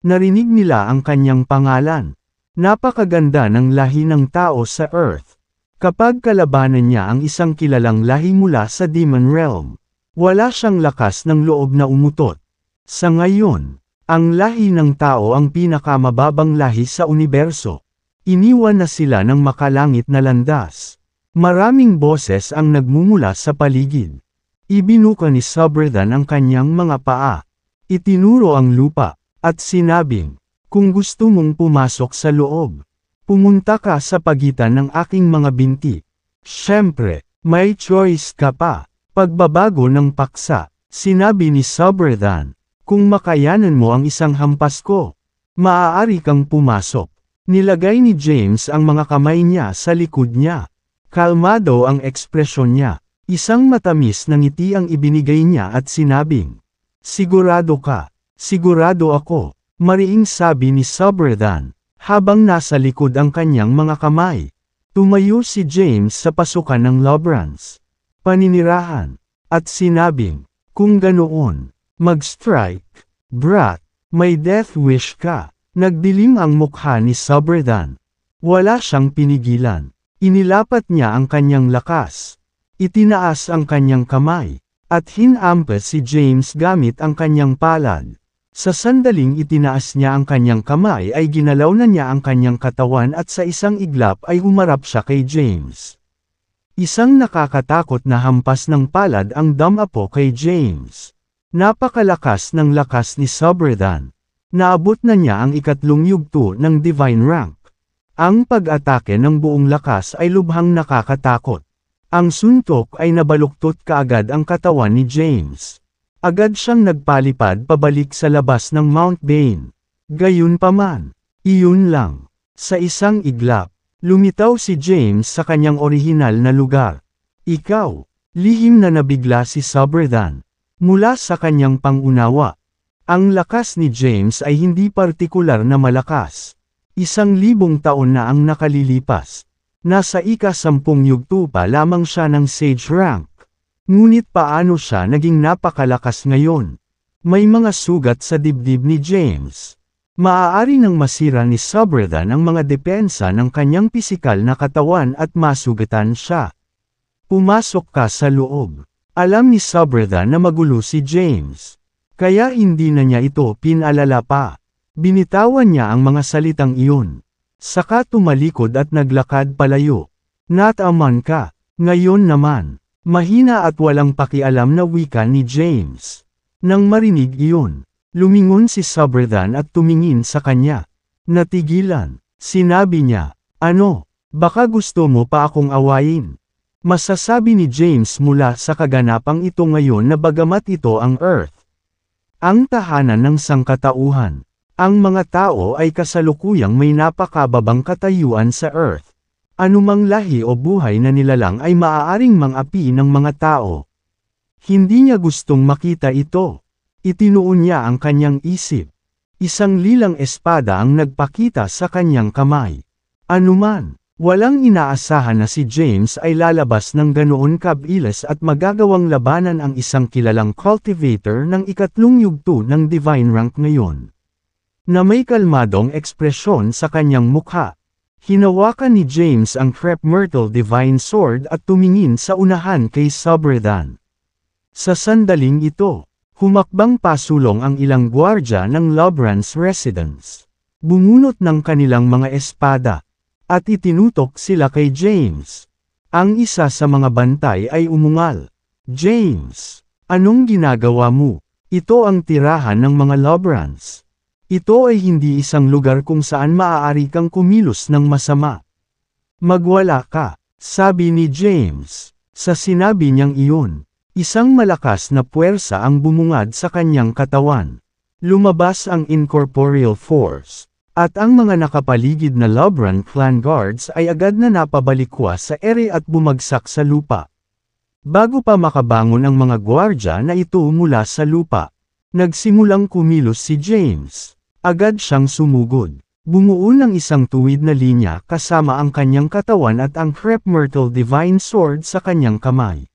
Narinig nila ang kanyang pangalan. Napakaganda ng lahi ng tao sa Earth. Kapag kalabanan niya ang isang kilalang lahi mula sa Demon Realm, wala siyang lakas ng loob na umutot. Sa ngayon, ang lahi ng tao ang pinakamababang lahi sa universo. Iniwan na sila ng makalangit na landas. Maraming boses ang nagmumula sa paligid. Ibinuka ni Sobredan ang kanyang mga paa. Itinuro ang lupa, at sinabing, "Kung gusto mong pumasok sa loob, pumunta ka sa pagitan ng aking mga binti. Siyempre, may choice ka pa." Pagbabago ng paksa, sinabi ni Sobredan, "Kung makayanan mo ang isang hampas ko, maaari kang pumasok." Nilagay ni James ang mga kamay niya sa likod niya. Kalmado ang ekspresyon niya. Isang matamis na ngiti ang ibinigay niya at sinabing, "Sigurado ka?" "Sigurado ako," mariing sabi ni Subredhan, habang nasa likod ang kanyang mga kamay. Tumayo si James sa pasukan ng Lobrans. Paninirahan. At sinabing, "Kung ganoon, mag-strike, brat, may death wish ka." Nagdilim ang mukha ni Subredhan. Wala siyang pinigilan. Inilapat niya ang kanyang lakas. Itinaas ang kanyang kamay. At hinampas si James gamit ang kanyang palad. Sa sandaling itinaas niya ang kanyang kamay ay ginalaw na niya ang kanyang katawan at sa isang iglap ay humarap siya kay James. Isang nakakatakot na hampas ng palad ang damapo kay James. Napakalakas ng lakas ni Subredhan. Naabot na niya ang ikatlong yugto ng Divine Rank. Ang pag-atake ng buong lakas ay lubhang nakakatakot. Ang suntok ay nabaluktot kaagad ang katawan ni James. Agad siyang nagpalipad pabalik sa labas ng Mount Bane. Gayunpaman, iyon lang. Sa isang iglap, lumitaw si James sa kanyang orihinal na lugar. "Ikaw," lihim na nabigla si Subredhan. Mula sa kanyang pangunawa. Ang lakas ni James ay hindi partikular na malakas. 1,000 taon na ang nakalilipas. Nasa ika-10 yugto pa lamang siya ng Sage Rank. Ngunit paano siya naging napakalakas ngayon? May mga sugat sa dibdib ni James. Maaari nang masira ni Subredhan ang mga depensa ng kanyang pisikal na katawan at masugatan siya. "Pumasok ka sa loob." Alam ni Subredhan na magulo si James. Kaya hindi na niya ito pinalala pa. Binitawan niya ang mga salitang iyon. Saka tumalikod at naglakad palayo. "Nataman ka." Ngayon naman, mahina at walang pakialam na wika ni James. Nang marinig iyon, lumingon si Subredhan at tumingin sa kanya. Natigilan. Sinabi niya, "Ano, baka gusto mo pa akong awayin?" Masasabi ni James mula sa kaganapang ito ngayon na bagamat ito ang Earth, ang tahanan ng sangkatauhan, ang mga tao ay kasalukuyang may napakababang katayuan sa Earth. Anumang lahi o buhay na nilalang ay maaaring mang-api ng mga tao. Hindi niya gustong makita ito. Itinuon niya ang kanyang isip. Isang lilang espada ang nagpakita sa kanyang kamay. Anuman, walang inaasahan na si James ay lalabas ng ganoon kabilis at magagawang labanan ang isang kilalang cultivator ng ikatlong yugto ng Divine Rank ngayon. Na may kalmadong ekspresyon sa kanyang mukha. Hinawakan ni James ang Crep Myrtle Divine Sword at tumingin sa unahan kay Subredhan. Sa sandaling ito, humakbang pasulong ang ilang gwardya ng Lobrans Residence. Bumunot ng kanilang mga espada. At itinutok sila kay James. Ang isa sa mga bantay ay umungal. "James, anong ginagawa mo? Ito ang tirahan ng mga Lobrans. Ito ay hindi isang lugar kung saan maaari kang kumilos ng masama. Magwala ka," sabi ni James. Sa sinabi niyang iyon, isang malakas na puwersa ang bumungad sa kanyang katawan. Lumabas ang incorporeal force. At ang mga nakapaligid na Lobran clan guards ay agad na napabalikwas sa ere at bumagsak sa lupa. Bago pa makabangon ang mga gwardya na ito mula sa lupa, nagsimulang kumilos si James. Agad siyang sumugod. Bumuo ng isang tuwid na linya kasama ang kanyang katawan at ang Crep Myrtle Divine Sword sa kanyang kamay.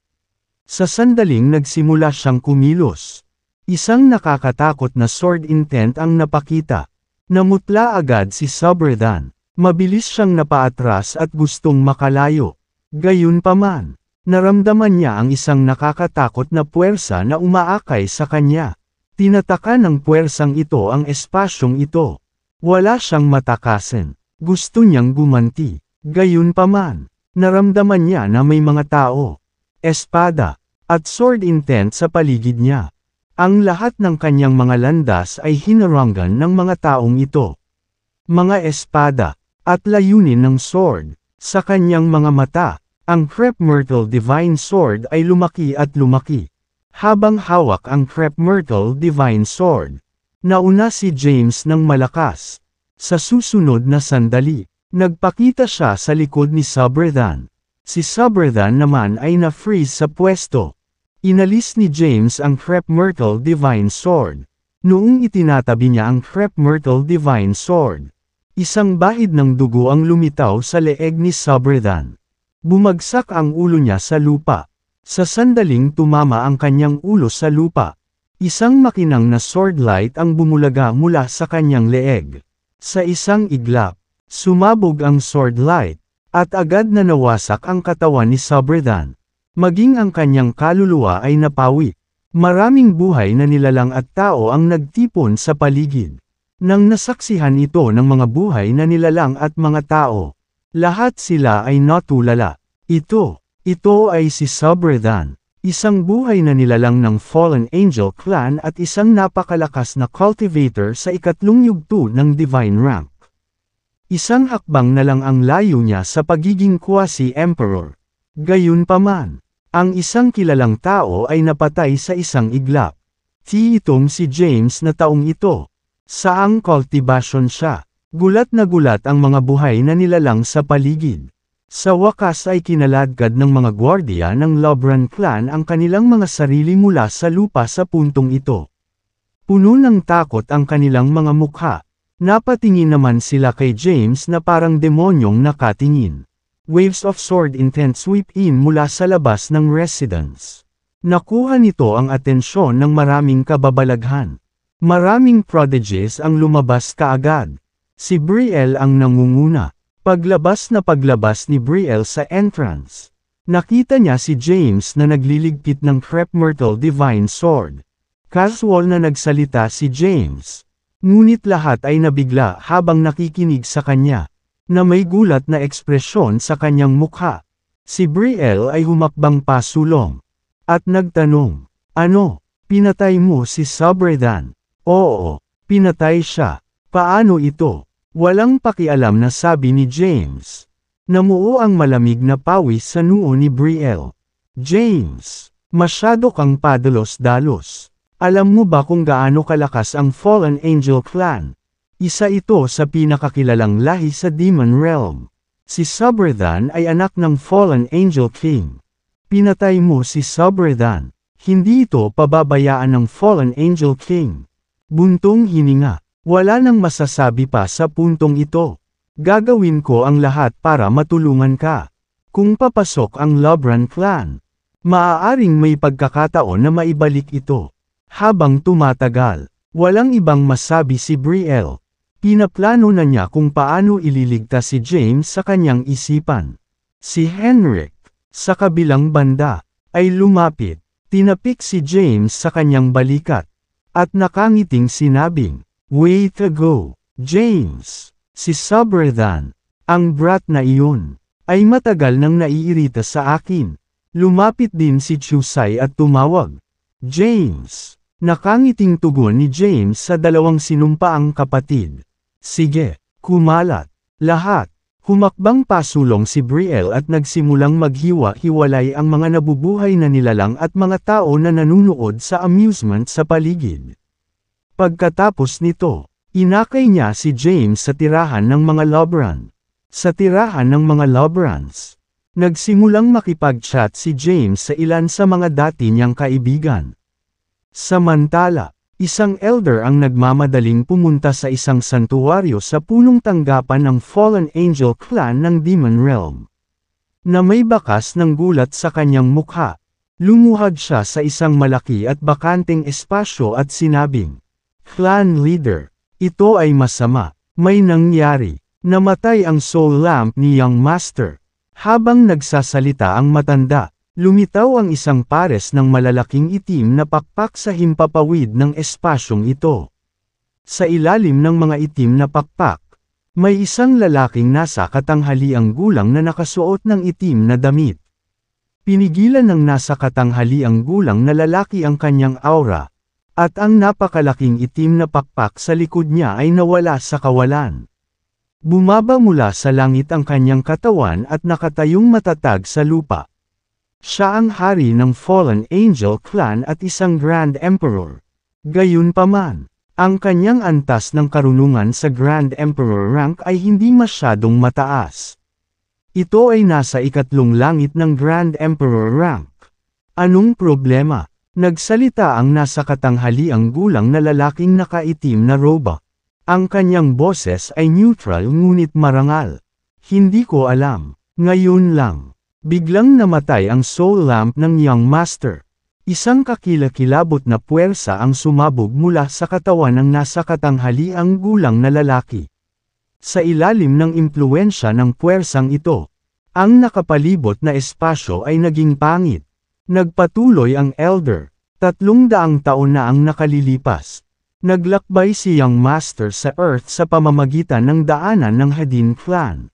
Sa sandaling nagsimula siyang kumilos. Isang nakakatakot na sword intent ang napakita. Namutla agad si Subredhan. Mabilis siyang napaatras at gustong makalayo. Gayunpaman, naramdaman niya ang isang nakakatakot na puwersa na umaakay sa kanya. Tinataka ng puwersang ito ang espasyong ito. Wala siyang matakasin. Gusto niyang gumanti. Gayunpaman, naramdaman niya na may mga tao, espada, at sword intent sa paligid niya. Ang lahat ng kanyang mga landas ay hinarangan ng mga taong ito. Mga espada, at layunin ng sword. Sa kanyang mga mata, ang Crep Myrtle Divine Sword ay lumaki at lumaki. Habang hawak ang Crep Myrtle Divine Sword, nauna si James ng malakas. Sa susunod na sandali, nagpakita siya sa likod ni Subredhan. Si Subredhan naman ay na-freeze sa pwesto. Inalis ni James ang Crep Myrtle Divine Sword. Noong itinatabi niya ang Crep Myrtle Divine Sword, isang bahid ng dugo ang lumitaw sa leeg ni Subredhan. Bumagsak ang ulo niya sa lupa. Sa sandaling tumama ang kanyang ulo sa lupa. Isang makinang na sword light ang bumulaga mula sa kanyang leeg. Sa isang iglap, sumabog ang sword light, at agad na nawasak ang katawan ni Subredhan. Maging ang kanyang kaluluwa ay napawi. Maraming buhay na nilalang at tao ang nagtipon sa paligid. Nang nasaksihan ito ng mga buhay na nilalang at mga tao, lahat sila ay natulala. Ito ay si Subredhan, isang buhay na nilalang ng Fallen Angel Clan at isang napakalakas na cultivator sa ikatlong yugto ng Divine Rank. Isang hakbang na lang ang layo niya sa pagiging quasi-emperor. Gayunpaman, ang isang kilalang tao ay napatay sa isang iglap. Itong si James na taong ito. Saang cultivation siya. Gulat na gulat ang mga buhay na nilalang sa paligid. Sa wakas ay kinaladkad ng mga gwardiya ng Lobran Clan ang kanilang mga sarili mula sa lupa sa puntong ito. Puno ng takot ang kanilang mga mukha. Napatingin naman sila kay James na parang demonyong nakatingin. Waves of sword intent sweep in mula sa labas ng residence. Nakuha nito ang atensyon ng maraming kababalaghan. Maraming prodigies ang lumabas kaagad. Si Brielle ang nangunguna. Paglabas ni Brielle sa entrance. Nakita niya si James na nagliligpit ng Crep Myrtle Divine Sword. Casual na nagsalita si James. Ngunit lahat ay nabigla habang nakikinig sa kanya, na may gulat na ekspresyon sa kanyang mukha. Si Brielle ay humakbang pasulong, at nagtanong, "Ano, pinatay mo si Subredhan?" "Oo, pinatay siya." "Paano ito?" Walang pakialam na sabi ni James. Namuo ang malamig na pawis sa noo ni Brielle. "James, masyado kang padalos-dalos. Alam mo ba kung gaano kalakas ang Fallen Angel Clan? Isa ito sa pinakakilalang lahi sa Demon Realm. Si Subredhan ay anak ng Fallen Angel King. Pinatay mo si Subredhan. Hindi ito pababayaan ng Fallen Angel King." Buntong hininga. Wala nang masasabi pa sa puntong ito. "Gagawin ko ang lahat para matulungan ka. Kung papasok ang Lobran Clan, maaaring may pagkakataon na maibalik ito." Habang tumatagal, walang ibang masabi si Brielle. Pinaplano na niya kung paano ililigtas si James sa kanyang isipan. Si Henrik, sa kabilang banda, ay lumapit. Tinapik si James sa kanyang balikat, at nakangiting sinabing, "Way to go, James." Si Subredhan, ang brat na iyon, ay matagal nang naiirita sa akin. Lumapit din si Chusai at tumawag, "James." Nakangiting tugon ni James sa dalawang sinumpaang kapatid. "Sige, kumalat." Lahat, humakbang pasulong si Brielle at nagsimulang maghiwa-hiwalay ang mga nabubuhay na nilalang at mga tao na nanunood sa amusement sa paligid. Pagkatapos nito, inakay niya si James sa tirahan ng mga Lobran. Sa tirahan ng mga Lobrans, nagsimulang makipag-chat si James sa ilan sa mga dati niyang kaibigan. Samantala, isang elder ang nagmamadaling pumunta sa isang santuwaryo sa punong tanggapan ng Fallen Angel Clan ng Demon Realm. Na may bakas ng gulat sa kanyang mukha, lumuhad siya sa isang malaki at bakanteng espasyo at sinabing, "Clan leader, ito ay masama. May nangyari. Namatay ang soul lamp ni Young Master." Habang nagsasalita ang matanda, lumitaw ang isang pares ng malalaking itim na pakpak sa himpapawid ng espasyong ito. Sa ilalim ng mga itim na pakpak, may isang lalaking nasa katanghaliang gulang na nakasuot ng itim na damit. Pinigilan ng nasa katanghaliang gulang na lalaki ang kanyang aura, at ang napakalaking itim na pakpak sa likod niya ay nawala sa kawalan. Bumaba mula sa langit ang kanyang katawan at nakatayong matatag sa lupa. Siya ang hari ng Fallen Angel Clan at isang Grand Emperor. Gayunpaman, ang kanyang antas ng karunungan sa Grand Emperor rank ay hindi masyadong mataas. Ito ay nasa ikatlong langit ng Grand Emperor rank. Anong problema? Nagsalita ang nasa katanghaliang gulang na lalaking nakaitim na roba. Ang kanyang boses ay neutral ngunit marangal. Hindi ko alam. Ngayon lang. Biglang namatay ang soul lamp ng young master. Isang kakilakilabot na puwersa ang sumabog mula sa katawan ng nasa katanghaliang gulang na lalaki. Sa ilalim ng impluwensya ng puwersang ito, ang nakapalibot na espasyo ay naging pangit. Nagpatuloy ang elder. 300 taon na ang nakalilipas. Naglakbay si young master sa Earth sa pamamagitan ng daanan ng Hadin clan.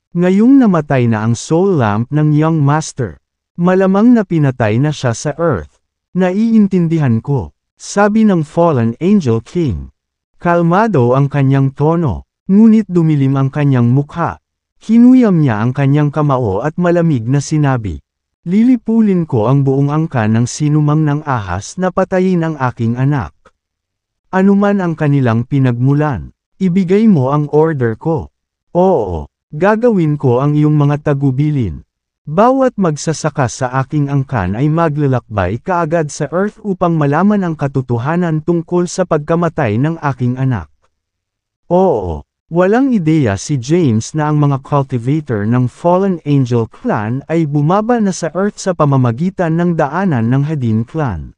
Ngayong namatay na ang soul lamp ng young master. Malamang na pinatay na siya sa Earth. Naiintindihan ko, sabi ng Fallen Angel King. Kalmado ang kanyang tono, ngunit dumilim ang kanyang mukha. Hinuyam niya ang kanyang kamao at malamig na sinabi, lilipulin ko ang buong angkan ng sinumang ng ahas na patayin ang aking anak. Anuman ang kanilang pinagmulan, ibigay mo ang order ko. Oo. Gagawin ko ang iyong mga tagubilin. Bawat magsasaka sa aking angkan ay maglalakbay kaagad sa Earth upang malaman ang katotohanan tungkol sa pagkamatay ng aking anak. Oo, walang ideya si James na ang mga cultivator ng Fallen Angel Clan ay bumaba na sa Earth sa pamamagitan ng daanan ng Hadin Clan.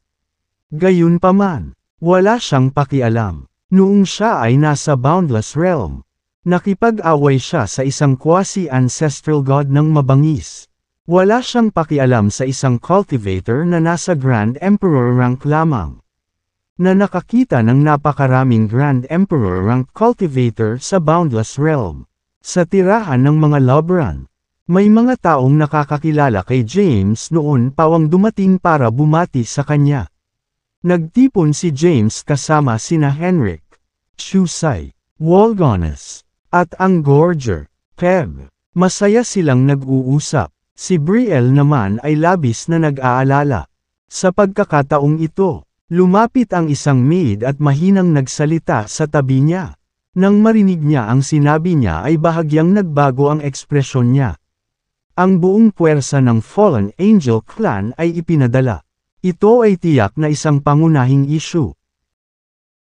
Gayunpaman, wala siyang pakialam. Noong siya ay nasa Boundless Realm, nakipag-away siya sa isang quasi-ancestral god ng mabangis. Wala siyang pakialam sa isang cultivator na nasa Grand Emperor rank lamang. Na nakakita ng napakaraming Grand Emperor rank cultivator sa Boundless Realm. Sa tirahan ng mga Lobran, may mga taong nakakakilala kay James noon pawang dumating para bumati sa kanya. Nagtipon si James kasama sina Henrik, Chusay, Walgonis, at ang Gorger, Kev. Masaya silang nag-uusap. Si Brielle naman ay labis na nag-aalala. Sa pagkakataong ito, lumapit ang isang maid at mahinang nagsalita sa tabi niya. Nang marinig niya ang sinabi niya ay bahagyang nagbago ang ekspresyon niya. Ang buong puwersa ng Fallen Angel Clan ay ipinadala. Ito ay tiyak na isang pangunahing issue.